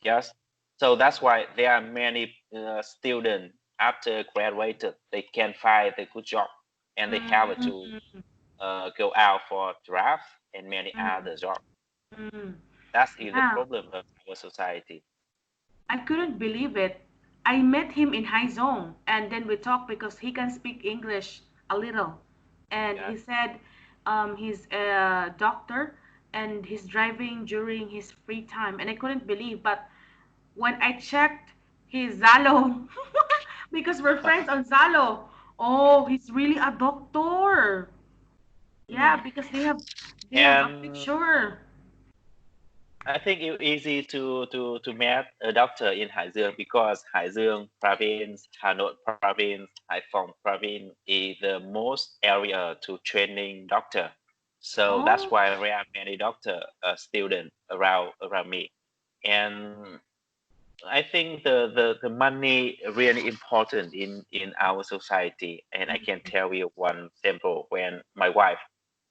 Speaker 2: Yes. So that's why there are many students after graduated, they can find a good job and they have to
Speaker 1: Mm,
Speaker 2: go out for draft and many
Speaker 1: mm,
Speaker 2: other jobs.
Speaker 1: mm.
Speaker 2: That is the
Speaker 1: Yeah,
Speaker 2: problem of our society.
Speaker 1: I couldn't believe it. I met him in High Zone, and then we talked because he can speak English a little. And he
Speaker 2: Yes.
Speaker 1: said he's a doctor and he's driving during his free time. And I couldn't believe, but when I checked his Zalo, because we're friends on Zalo, oh, he's really a doctor. Yeah,
Speaker 2: Mm.
Speaker 1: because they have a
Speaker 2: And
Speaker 1: picture.
Speaker 2: I think it's easy to meet a doctor in Hải Dương because Hải Dương province, Hà Nội province, Hải Phòng province is the most area to training doctor. So that's
Speaker 1: Oh,
Speaker 2: why there are many doctor students around me. And I think the money really important in our society. And I can tell you one example when my wife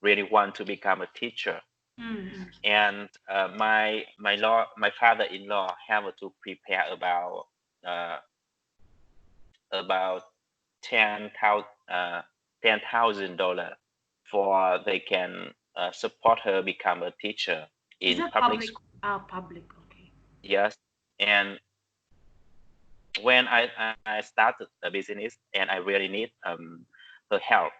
Speaker 2: really want to become a teacher
Speaker 1: mm,
Speaker 2: and my father-in-law have to prepare uh, about 10,000 $10,000 for they can support her become a teacher
Speaker 1: is
Speaker 2: in
Speaker 1: that
Speaker 2: public
Speaker 1: public?
Speaker 2: school.
Speaker 1: Public. Okay.
Speaker 2: Yes, and when I started the business and I really need her help.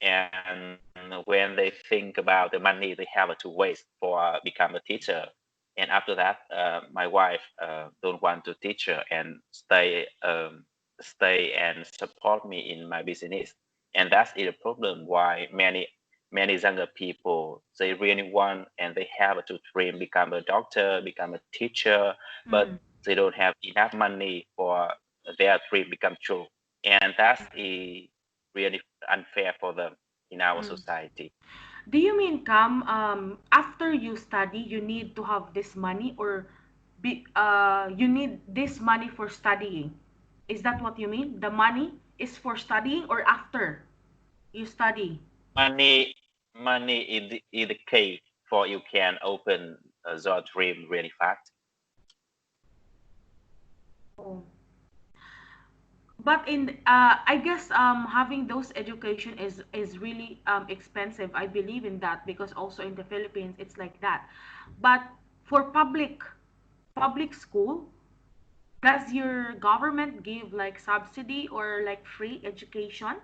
Speaker 2: And when they think about the money they have to waste for become a teacher, and after that, my wife don't want to teach her and stay and support me in my business, and that's the problem why many many younger people, they really want and they have to dream become a doctor, become a teacher, but
Speaker 1: Mm,
Speaker 2: they don't have enough money for their dream become true. And that's really unfair for them in our
Speaker 1: mm.
Speaker 2: society.
Speaker 1: Do you mean, Cam, after you study, you need to have this money, or you need this money for studying? Is that what you mean? The money is for studying or after you study?
Speaker 2: Money is the key for you can open your dream really fast.
Speaker 1: Oh. But in I guess having those education is really expensive. I believe in that because also in the Philippines it's like that. But for public school, does your government give like subsidy or like free education?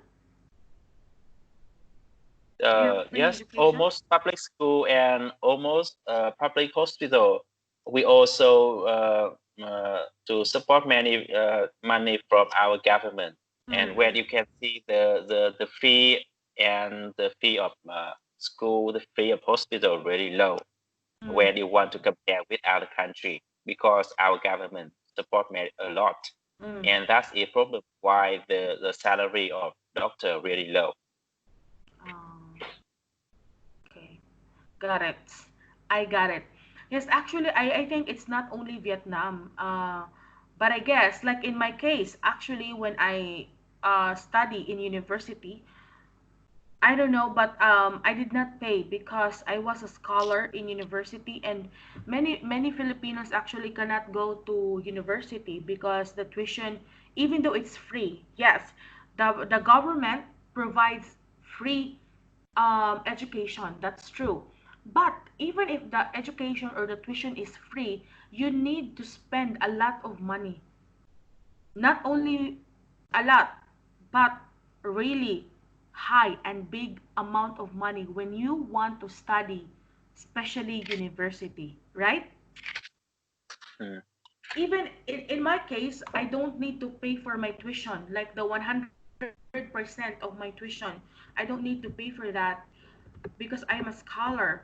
Speaker 1: Do you have free
Speaker 2: Yes,
Speaker 1: education?
Speaker 2: almost public school and almost public hospital. We also to support many money from our government, and where
Speaker 1: Mm,
Speaker 2: you can see the fee and the fee of school, the fee of hospital really low.
Speaker 1: mm,
Speaker 2: When you want to compare with other country, because our government support a lot,
Speaker 1: mm.
Speaker 2: and that's a problem why the salary of doctor really low.
Speaker 1: Um, okay. Got it. I got it. Yes, actually, I think it's not only Vietnam. But I guess, like in my case, actually, when I study in university, I don't know, but I did not pay because I was a scholar in university, and many Filipinos actually cannot go to university because the tuition, even though it's free, yes, the government provides free education. That's true. But even if the education or the tuition is free, you need to spend a lot of money. Not only a lot, but really high and big amount of money when you want to study, especially university, right?
Speaker 2: Mm.
Speaker 1: Even in my case, I don't need to pay for my tuition, like the 100% of my tuition. I don't need to pay for that because I am a scholar.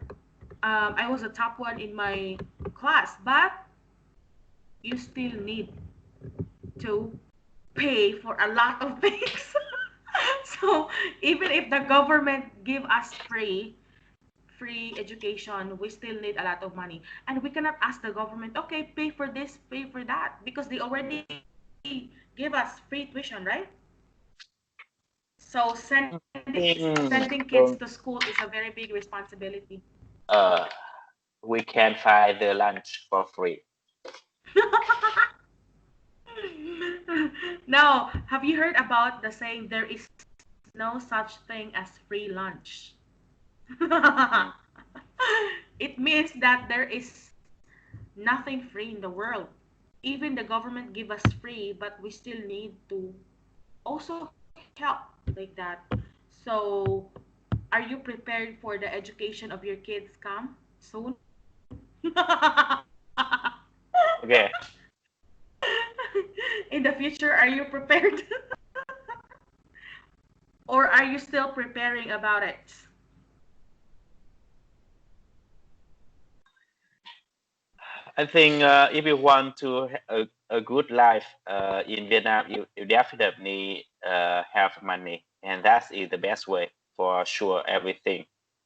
Speaker 1: I was a top one in my class, but you still need to pay for a lot of things. So even if the government give us free education, we still need a lot of money. And we cannot ask the government, okay, pay for this, pay for that, because they already give us free tuition, right? So sending
Speaker 2: Think
Speaker 1: kids to
Speaker 2: don't
Speaker 1: school is a very big responsibility.
Speaker 2: uh we can find the lunch for free.
Speaker 1: Now, have you heard about the saying there is no such thing as free lunch?
Speaker 2: Mm.
Speaker 1: It means that there is nothing free in the world. Even the government give us free, but we still need to also help like that. So, are you prepared for the education of your kids come soon?
Speaker 2: Okay.
Speaker 1: In the future, are you prepared? Or are you still preparing about it?
Speaker 2: I think if you want to a good life in Vietnam, you definitely have money, and that is the best way for sure. Everything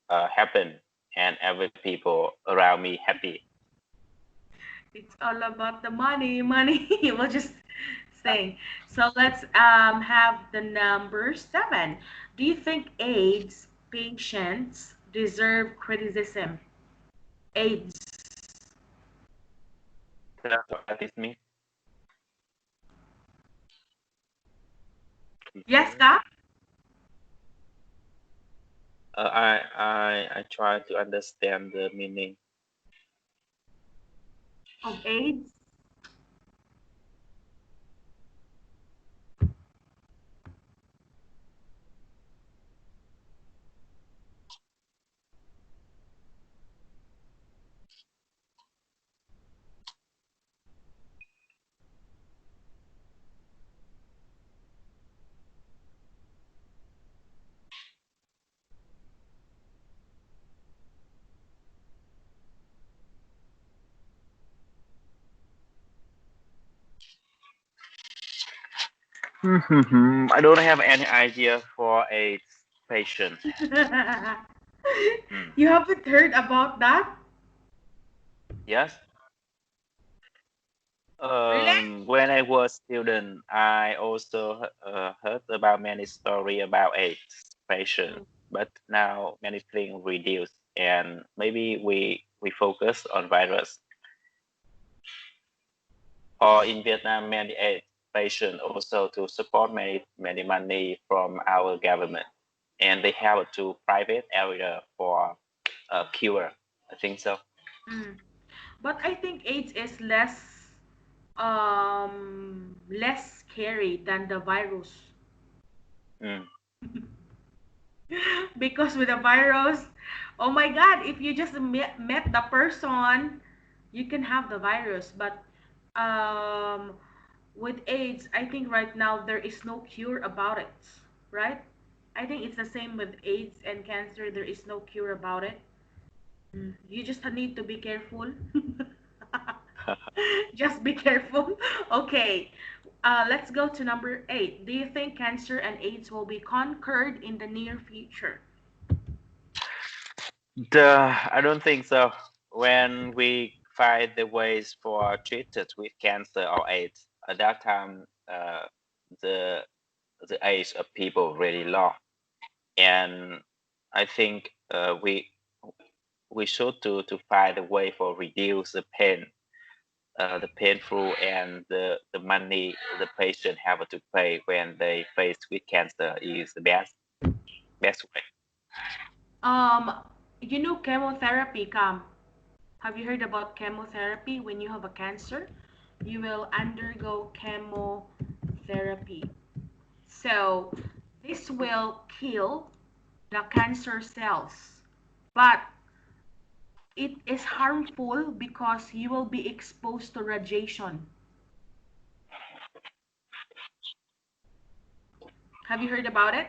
Speaker 2: happen, and every people around me happy.
Speaker 1: It's all about the money, money. We'll just saying. So let's have the number 7. Do you think AIDS patients deserve criticism? AIDS.
Speaker 2: That is me.
Speaker 1: Yes,
Speaker 2: Mhm.
Speaker 1: ka?
Speaker 2: I try to understand the meaning.
Speaker 1: Of AIDS?
Speaker 2: I don't have any idea for a patient. Hmm.
Speaker 1: You haven't heard about that?
Speaker 2: Yes.
Speaker 1: Really?
Speaker 2: When I was student, I also heard about many story about AIDS patient,
Speaker 1: Mm.
Speaker 2: but now many things reduced, and maybe we focus on virus. Or in Vietnam, many AIDS patient also to support many money from our government, and they have to private area for cure. I think so.
Speaker 1: Mm. But I think AIDS is less scary than the virus.
Speaker 2: Mm,
Speaker 1: Because with the virus, oh my god, if you just met the person, you can have the virus. But um with AIDS, I think right now there is no cure about it, right? I think it's the same with AIDS and cancer. There is no cure about it. You just need to be careful. Just be careful. Okay. Let's go to number 8. Do you think cancer and AIDS will be conquered in the near future?
Speaker 2: I don't think so. When we find the ways for treated with cancer or AIDS, at that time, the the age of people really long, and I think we should to find a way for reduce the pain, the painful and the money the patient have to pay when they face with cancer is the best way.
Speaker 1: Um, you know chemotherapy, Cam. Have you heard about chemotherapy? When you have a cancer, you will undergo chemotherapy. So this will kill the cancer cells. But it is harmful because you will be exposed to radiation. Have you heard about it?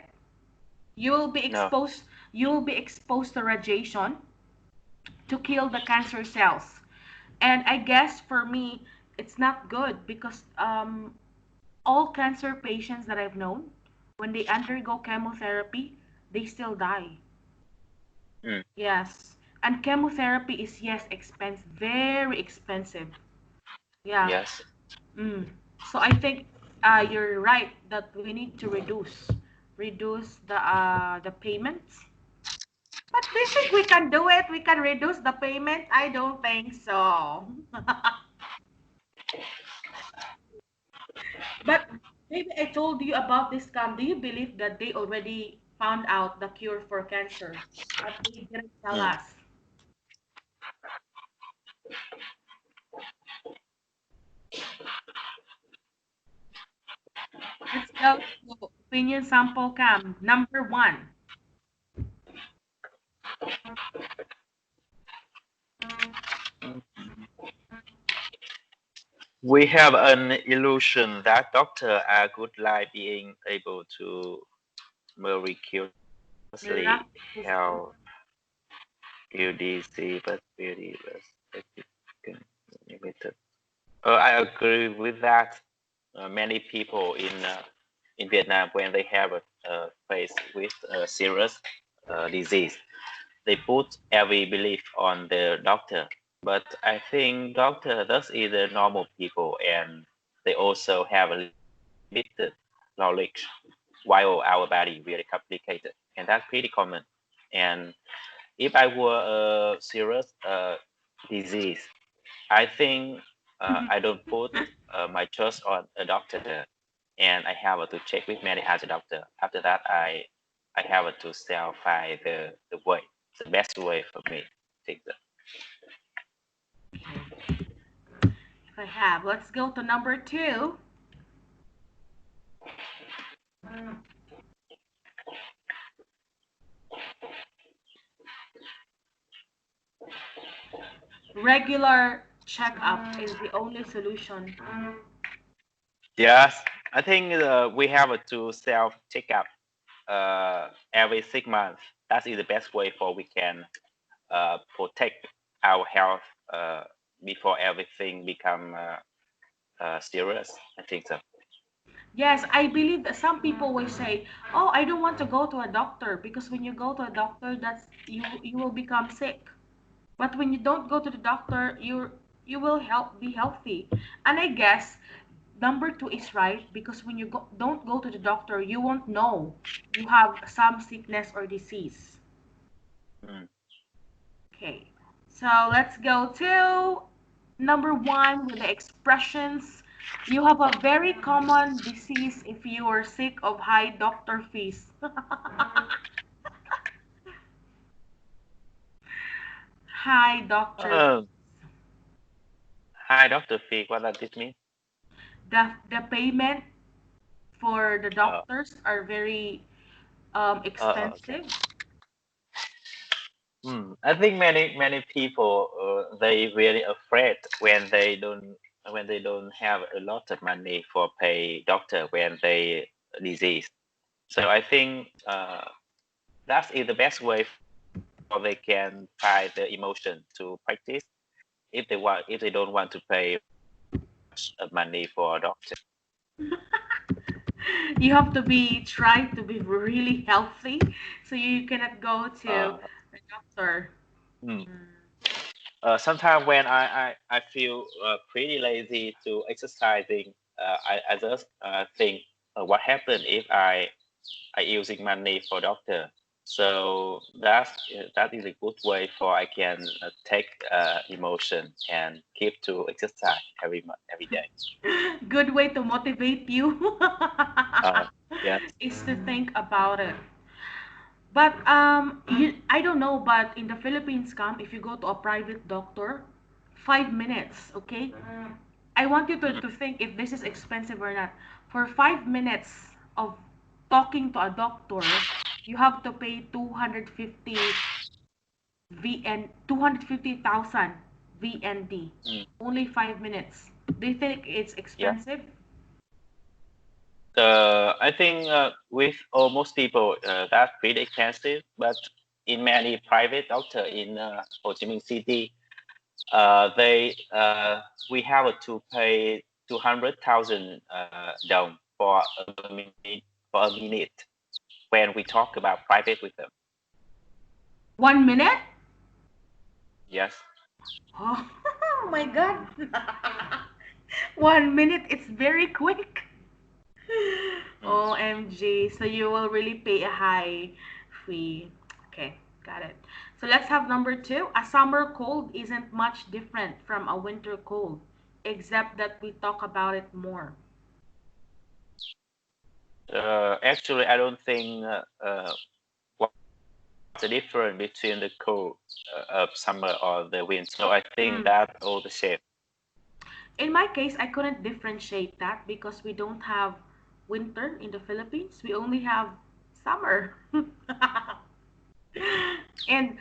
Speaker 1: You will be
Speaker 2: No.
Speaker 1: exposed you will be exposed to radiation to kill the cancer cells. And I guess for me, it's not good because all cancer patients that I've known, when they undergo chemotherapy, they still die.
Speaker 2: Mm,
Speaker 1: Yes. And chemotherapy is, yes, expensive, very expensive. Yeah.
Speaker 2: yes.
Speaker 1: Mm. So I think you're right that we need to reduce the payments. But do you think we can do it? We can reduce the payment? I don't think so. But maybe I told you about this scam. Do you believe that they already found out the cure for cancer, but they didn't tell
Speaker 2: Mm.
Speaker 1: us? Let's go to opinion sample cam. Number 1.
Speaker 2: We have an illusion that doctors are good like being able to miraculously help
Speaker 1: Miraculously.
Speaker 2: cure disease, but really limited. I agree with that. Many people in Vietnam, when they have a face with a serious disease, they put every belief on the doctor. But I think doctor thus is the normal people, and they also have a limited knowledge, while our body really complicated, and that's pretty common. And if I were a serious disease, I think I don't put my trust on a doctor, and I have to check with many other doctor. After that, I have to self find the way, the best way for me. Think that.
Speaker 1: Okay. If I have, let's go to number 2. Regular checkup is the only solution.
Speaker 2: Yes, I think we have to self check up every 6 months. That is the best way for we can protect our health uh, before everything become serious. I think so.
Speaker 1: Yes, I believe that some people will say, "Oh, I don't want to go to a doctor because when you go to a doctor, that's you will become sick." But when you don't go to the doctor, you will help be healthy. And I guess number two is right because when you don't go to the doctor, you won't know you have some sickness or disease.
Speaker 2: Mm.
Speaker 1: Okay, so let's go to number one with the expressions. You have a very common disease if you are sick of high doctor fees. High doctor fees.
Speaker 2: Uh, Hi, Dr. Fig. What does this mean?
Speaker 1: The payment for the
Speaker 2: Uh,
Speaker 1: doctors are very
Speaker 2: okay.
Speaker 1: expensive.
Speaker 2: I think many people they really afraid when they don't have a lot of money for pay doctor when they disease. So I think that is the best way for they can find the emotion to practice if they don't want to pay much money for a doctor.
Speaker 1: You have to be try to be really healthy, so you cannot go to
Speaker 2: Uh,
Speaker 1: the doctor.
Speaker 2: hmm.
Speaker 1: Mm.
Speaker 2: Sometimes when I feel pretty lazy to exercising, I just think what happened if I using money for doctor. So that is a good way for I can take emotion and keep to exercise every day.
Speaker 1: Good way to motivate you
Speaker 2: Uh, yes.
Speaker 1: is to think about it. But I don't know. But in the Philippines, if you go to a private doctor, 5 minutes, okay? I want you
Speaker 2: Mm,
Speaker 1: to think if this is expensive or not. For 5 minutes of talking to a doctor, you have to pay 250 VN 250,000 VND.
Speaker 2: mm,
Speaker 1: Only 5 minutes. Do you think it's
Speaker 2: yeah.
Speaker 1: expensive?
Speaker 2: I think with most people that's pretty expensive, but in many private doctor in Ho Chi Minh City, they we have to pay 200,000 dong for a minute when we talk about private with them.
Speaker 1: 1 minute?
Speaker 2: Yes.
Speaker 1: Oh, oh my god. 1 minute, it's very quick.
Speaker 2: Mm.
Speaker 1: OMG. So you will really pay a high fee. Okay, got it. So let's have number two. A summer cold isn't much different from a winter cold, except that we talk about it more.
Speaker 2: Actually, I don't think what's the difference between the cold of summer or the winter. So I think
Speaker 1: Mm.
Speaker 2: that all the same.
Speaker 1: In my case, I couldn't differentiate that because we don't have winter in the Philippines. We only have summer. And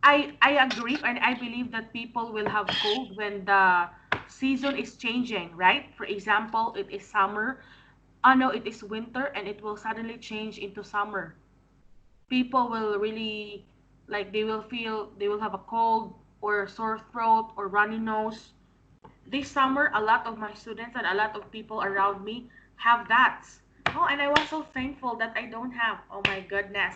Speaker 1: I agree and I believe that people will have cold when the season is changing, right? For example, it is summer. Oh no, it is winter and it will suddenly change into summer. People will really like they will have a cold or a sore throat or runny nose. This summer, a lot of my students and a lot of people around me have that. Oh, and I was so thankful that I don't have. Oh my goodness.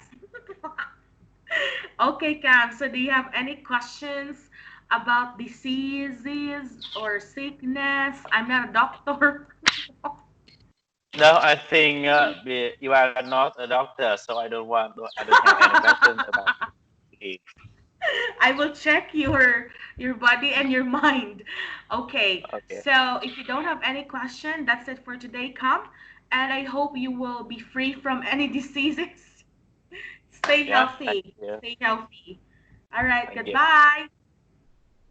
Speaker 1: Okay, Cam. So, do you have any questions about diseases or sickness? I'm not a doctor.
Speaker 2: No, I think you are not a doctor, so I don't have any question about it.
Speaker 1: I will check your body and your mind. Okay.
Speaker 2: Okay.
Speaker 1: So, if you don't have any question, that's it for today, Cam. And I hope you will be free from any diseases. Stay
Speaker 2: Yeah. Thank
Speaker 1: healthy.
Speaker 2: you.
Speaker 1: Stay healthy. All right.
Speaker 2: Thank you.
Speaker 1: Goodbye.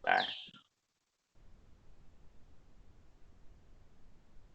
Speaker 2: Bye.